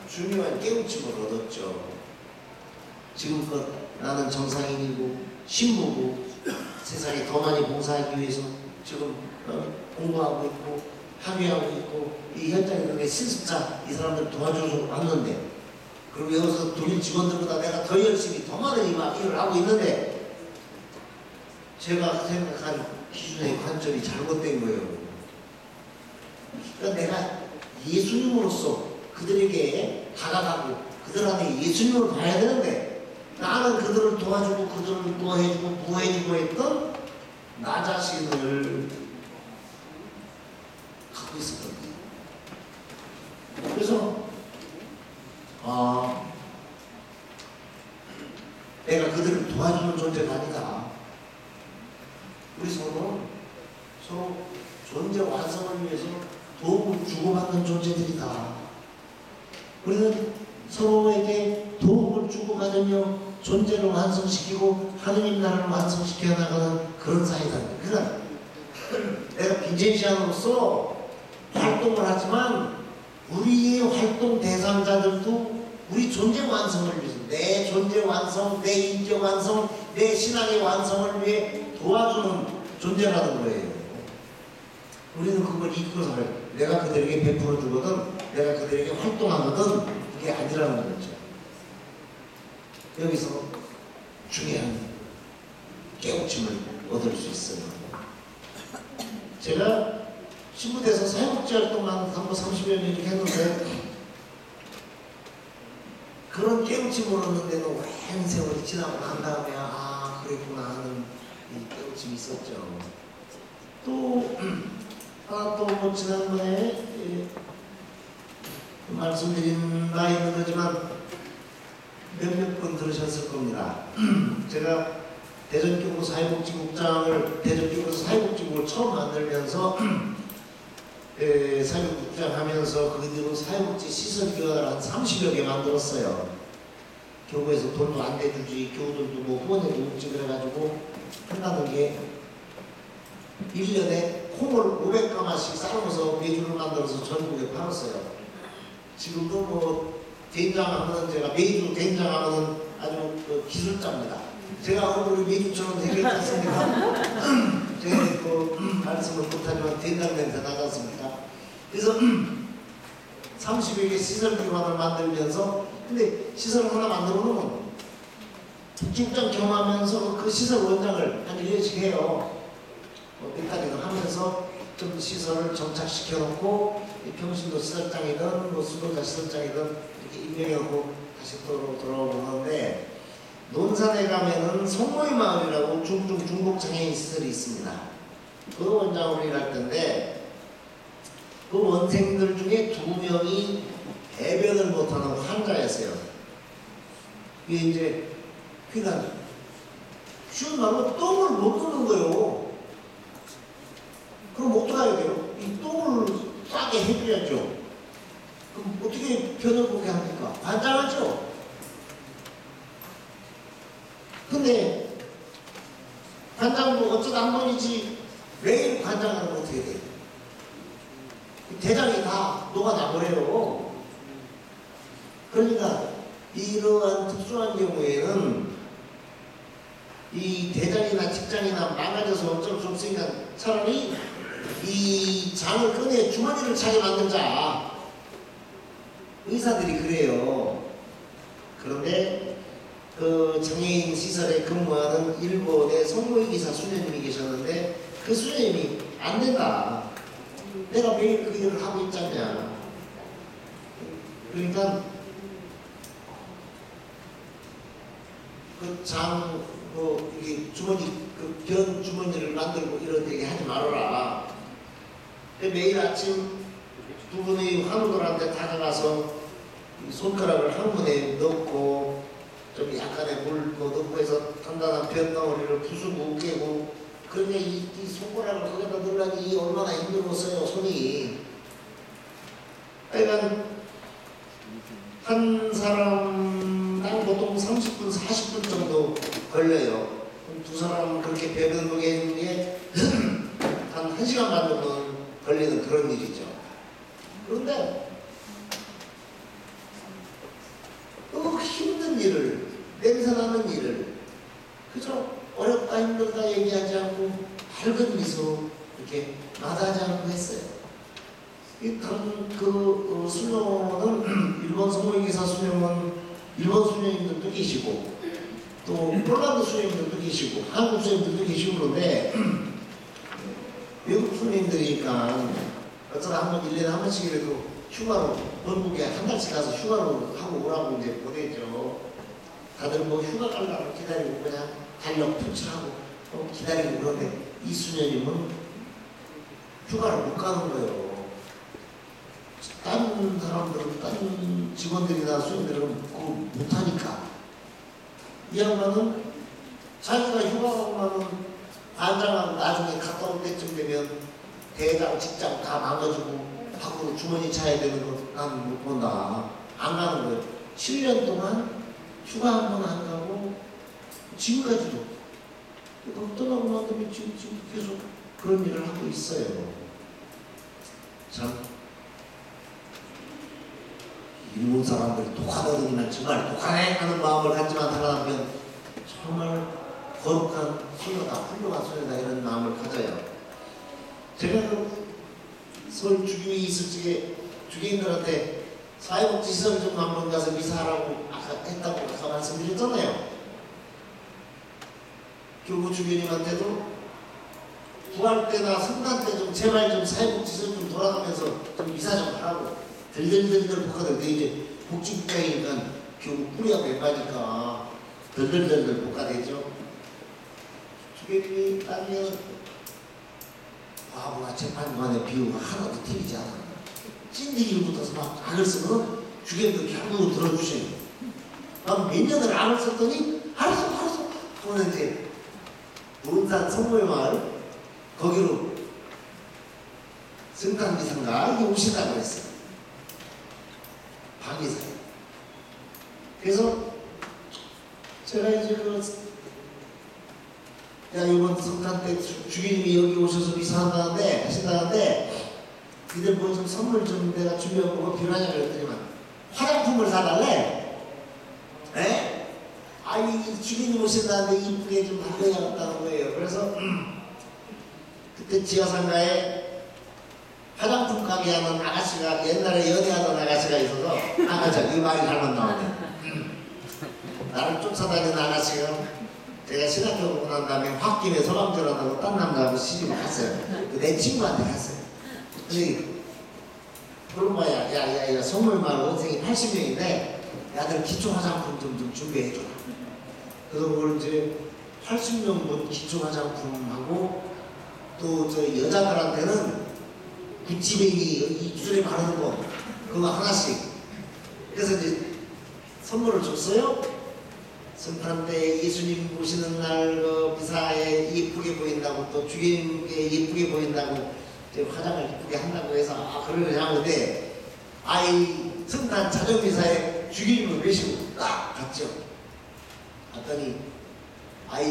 중요한 깨우침을 얻었죠. 지금껏 나는 정상인이고 신부고 세상에 더 많이 봉사하기 위해서 지금 공부하고 있고 학위하고 있고 이 현장에 그게 실습자 이 사람들 도와줘서 왔는데 그리고 여기서 독일 직원들보다 내가 더 열심히 더 많은 일을 하고 있는데 제가 생각한 기준의 관점이 잘못된 거예요. 그러니까 내가 예수님으로서 그들에게 다가가고 그들한테 예수님을 봐야 되는데 나는 그들을 도와주고 그들을 구해주고 구해주고 했던 나 자신을 갖고 있었거든요. 그래서 내가 그들을 도와주는 존재가 아니다. 우리 서로 존재 완성을 위해서 도움을 주고받는 존재들이다. 우리는 서로에게 도움을 주고받으며 존재를 완성시키고 하느님 나라를 완성시켜 나가는 그런 사이다. 그러니까 내가 빈센시안으로서 활동을 하지만 우리의 활동 대상자들도 우리 존재 완성을 위해서 내 존재 완성, 내 인격 완성, 내 신앙의 완성을 위해 도와주는 존재라는 거예요. 우리는 그걸 이끌어서 내가 그들에게 베풀어 주거든 내가 그들에게 활동하거든 그게 아니라는 거죠. 여기서 중요한 깨우침을 얻을 수 있어요. 제가 신부대에서 사회복지 활동만 한 30여 년 이렇게 했는데 그런 깨우침을 얻는데도 오랜 세월이 지나고 난 다음에 그랬구나 하는 이 깨우침이 있었죠. 또 하나 또 지난번에 말씀드린 바 있는 거지만 몇몇 번 들으셨을 겁니다. 제가 대전교구 사회복지국장을 대전교구 사회복지국을 처음 만들면서 사회복지장 하면서 그 뒤로 사회복지 시설기관을 한 30여 개 만들었어요. 교구에서 돈도 안 대주지, 교우들도 뭐 후원회도 없지 그래가지고 한다는 게 1년에 콩을 500가마씩 삶아서 메주를 만들어서 전국에 팔았어요. 지금도 뭐 된장하면 제가 메주 된장하면 아주 그 기술자입니다. 제가 얼굴이 메주처럼 생겼지 않습니까? 제가 그 말씀을 못하지만 된장 냄새 나지 않습니까? 그래서 30여 개 시설기관을 만들면서 근데 시설 하나 만들어 놓으면 복지국장 경험하면서 그 시설 원장을 한 1년씩 해요. 몇 가지도 하면서 좀 시설을 정착시켜 놓고 평신도 시설장이든 뭐 수도자 시설장이든 이렇게 임명하고 다시 또 돌아오는데 논산에 가면은 성모의 마을이라고 중국 장애인 시설이 있습니다. 그 원장으로 일할 텐데 그 원생들 중에 2명이 배변을 못하는 환자였어요. 이게 이제 그러니까 쉬운 말로 똥을 못 누는 거예요. 그럼 어떡해야 돼요? 이 똥을 싸게 해줘야죠. 그럼 어떻게 변을 보게 합니까? 관장하죠. 근데 관장도 어쩌다 한 번이지 매일 관장하면 어떻게 돼요? 대장이 다 녹아나버려요. 그러니까 이러한 특수한 경우에는 이 대장이나 직장이나 망가져서 어쩔 수 없으니까 차라리 이 장을 꺼내 주머니를 차게 만들자. 의사들이 그래요. 그런데 그 장애인 시설에 근무하는 일본의 성모의 기사 수녀님이 계셨는데 그 수녀님이 안 된다. 내가 매일 그 일을 하고 있잖냐. 그러니까 그 장, 뭐, 이게 주머니, 그 변 주머니를 만들고 이런 얘기 하지 말아라. 매일 아침 두 분의 환우들한테 다가가서 손가락을 한 분에 넣고 좀 약간의 물 넣고 해서 단단한 변덩어리를 부수고 깨고 그러니까 이 손가락을 거기다 넣으려니 얼마나 힘들었어요, 손이. 그러니까 한 사람당 보통 30분, 40분 정도 걸려요. 두 사람 그렇게 배변 보게 해주는 게 한 1시간 반 정도 걸리는 그런 일이죠. 그런데 너무 힘든 일을, 냄새나는 일을 그저 어렵다 힘들다 얘기하지 않고 밝은 미소 이렇게 마다하지 않고 했어요. 그 수녀는 일본 성모의기사 수녀는 일본 수녀님들도 계시고 또 폴란드 수녀님들도 계시고 한국 수녀님들도 계시고 그런데 외국 수녀님들이니까 어쩌다 한 번 1년에 한 번씩이라도 휴가로 본국에 한 달씩 가서 휴가로 하고 오라고 이제 보내죠. 다들 뭐 휴가 가려고 기다리고 그냥 달력 표출하고 기다리고 그런데 이 수녀님은 휴가를 못 가는 거예요. 다른 사람들은, 다른 직원들이나 수녀들은 그거 못하니까. 이 양반은 자기가 휴가 가고 나면 관장하고 나중에 갔다 올 때쯤 되면 대장, 직장 다 망가지고 밖으로 주머니 차야 되는 거 난 못 본다. 안 가는 거예요. 7년 동안 휴가 한 번 안 가고 지금까지도 떠나고 나더니 지금 계속 그런 일을 하고 있어요. 참 일본 사람들이 독하다더니만 정말 독하네 하는 마음을 갖지만 살아남으면 정말 거룩한 수녀다, 훌륭한 수녀다 이런 마음을 가져요. 제가 서울 주교에 있을 적에 주교인들한테 사회복지시설 좀 한번 가서 미사하라고 아까 했다고 아까 말씀드렸잖아요. 교구 주교님한테도 부활 때나 성탄 때 좀 제발 좀 사회복지시설 좀 돌아가면서 좀 미사 좀 하라고 덜덜덜덜 볶아대는데 이제 복지국장이니까 교구 뿌리가 멤바니까 덜덜덜덜 볶아대죠. 주교님이 따면 바보가 재판관의 비유가 하나도 틀리지 않아. 찐득이를 붙어서 막 악을 쓰면 주교님들 결국은 들어주셔요. 난 몇 년을 악을 썼더니 알았어 그러면 이제 논산 성모의 마을 거기로 성탄 미사가 이게 오신다고 했어요. 박이사. 그래서 제가 이제 야 이번 성탄 때 주기님이 여기 오셔서 미사한다는데 하신다는데 니들 뭐 좀 선물 좀 내가 준비하고 뭐가 필요하냐 그랬더니만 화장품을 사달래. 에? 아이 주기님 오신다는데 이쁘게 좀 만들어야겠다는 거예요. 그래서 그때 지하상가에 화장품 가게 하는 아가씨가 옛날에 연애하던 아가씨가 있어서 이 말이 잘못 나오네. 나를 쫓아다니는 아가씨가 제가 신학교 오고 난 다음에 홧김에 소감전한다고 딴 남자하고 시집을 갔어요. 내 친구한테 갔어요. 근데 그런 거야. 야 선물 말고 원생이 80명인데 야들 기초 화장품 좀 준비해줘. 그래서 그걸 이제 80명분 기초 화장품하고 또 저 여자들한테는 구찌뱅이 입술에 바르는 거 그거 하나씩. 그래서 이제 선물을 줬어요. 성탄 때 예수님 오시는 날 미사에 예쁘게 보인다고 또 주님께 예쁘게 보인다고 이제 화장을 예쁘게 한다고 해서 그러려고 하는데 성탄 자정 미사에 주님을 외시고 딱 갔죠. 갔더니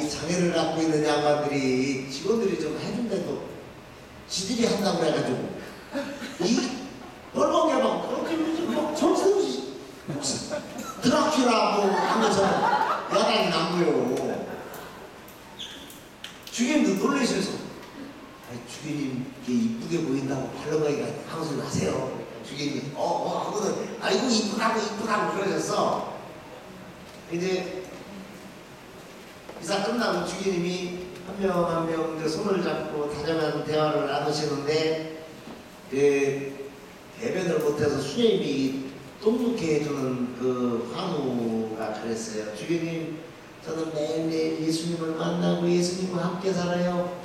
장애를 갖고 있는 양반들이 직원들이 좀 해준데도 지들이 한다고 해가지고 이 뻘렁개방 그렇게 뭐 정신없이 드라큘라 뭐 하면서 야단이 난 거예요. 주님도 놀라셔서 주님께 이쁘게 보인다고 발로가기가 방송을 하세요. 주님이 하고는 아이고 이쁘다고 그러셨어. 이제 이사 끝나고 주님이 한 명 한 명 손을 잡고 다정한 대화를 나누시는데 대변을 못해서 수녀님이 똥누게 해주는 그 환우가 그랬어요. 주님 저는 매일매일 예수님을 만나고 예수님과 함께 살아요.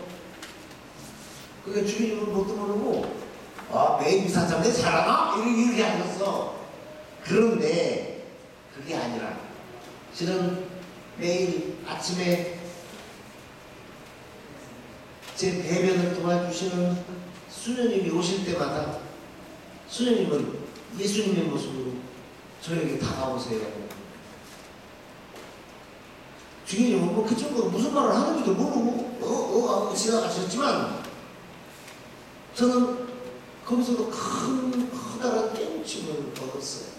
그게 주님은 뭣도 모르고 매일 미사 참내 잘하나? 이렇게 하셨어. 그런데 그게 아니라 실은 매일 아침에 제 배변을 도와주시는 수녀님이 오실 때마다 수녀님은 예수님의 모습으로 저에게 다가오세요. 주님은 뭐 그쪽으로 무슨 말을 하는지도 모르고 하고 지나가셨지만 저는 거기서도 커다란 깨우침을 얻었어요.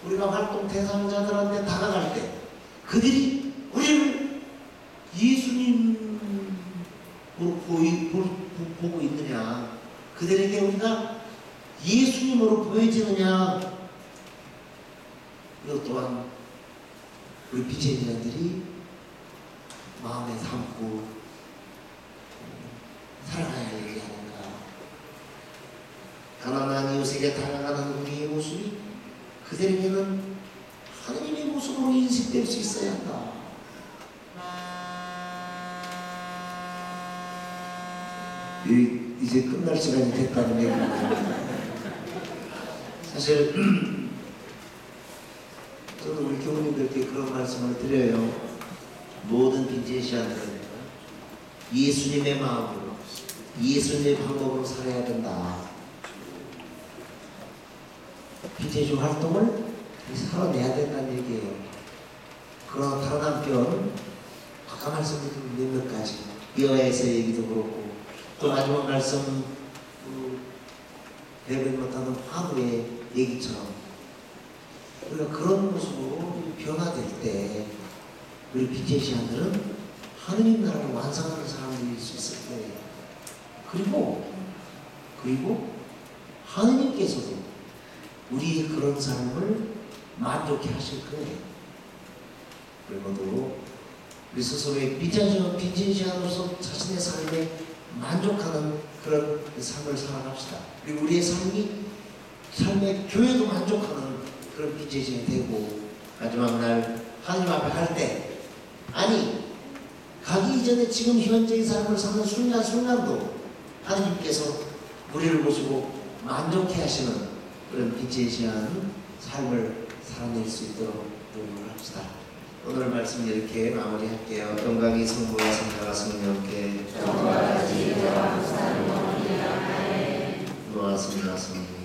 우리가 활동 대상자들한테 다가갈 때 그들이 우리를 예수님으로 보고 있느냐, 그들에게 우리가 예수님으로 보여지느냐, 이것 또한 우리 비제니아들이 마음에 담고 살아가야 할 일이 아닌가. 가난한 이웃에게 다가가는 우리의 모습이 그들에게는 하나님의 모습으로 인식될 수 있어야 한다. 이제 끝날 시간이 됐다는 얘기입니다. 사실 저는 우리 교우님들께 그런 말씀을 드려요. 모든 빈제시아들은 예수님의 마음으로 예수님의 방법으로 살아야 된다. 빈제시 활동을 살아내야 된다는 얘기예요. 그러나 다른 한편 아까 말씀드린 몇 가지 여호와의 얘기도 그렇고 또 마지막 말씀 내뱉 못하는 화두의 얘기처럼 우리가 그런 모습으로 변화될 때 우리 빈제시아들은 하느님 나라를 완성하는 사람들일 수 있을 거예요. 그리고 하느님께서도 우리의 그런 삶을 만족해 하실 거예요. 그리고 우리 스스로의 빈제시아로서 자신의 삶에 만족하는 그런 삶을 살아갑시다. 그리고 우리의 삶의 교회도 만족하는 그런 빈제시아가 되고 마지막 날 하나님 앞에 갈 때 가기 이전에 지금 현재의 삶을 사는 순간순간도 하나님께서 우리를 보시고 만족해 하시는 그런 빈제시아는 삶을 살아낼 수 있도록 노력을 합시다. 오늘 말씀 이렇게 마무리할게요. 영광이 성부와 성자와 성령께 영원하지 영원하사 영원이라. 고맙습니다. 성령.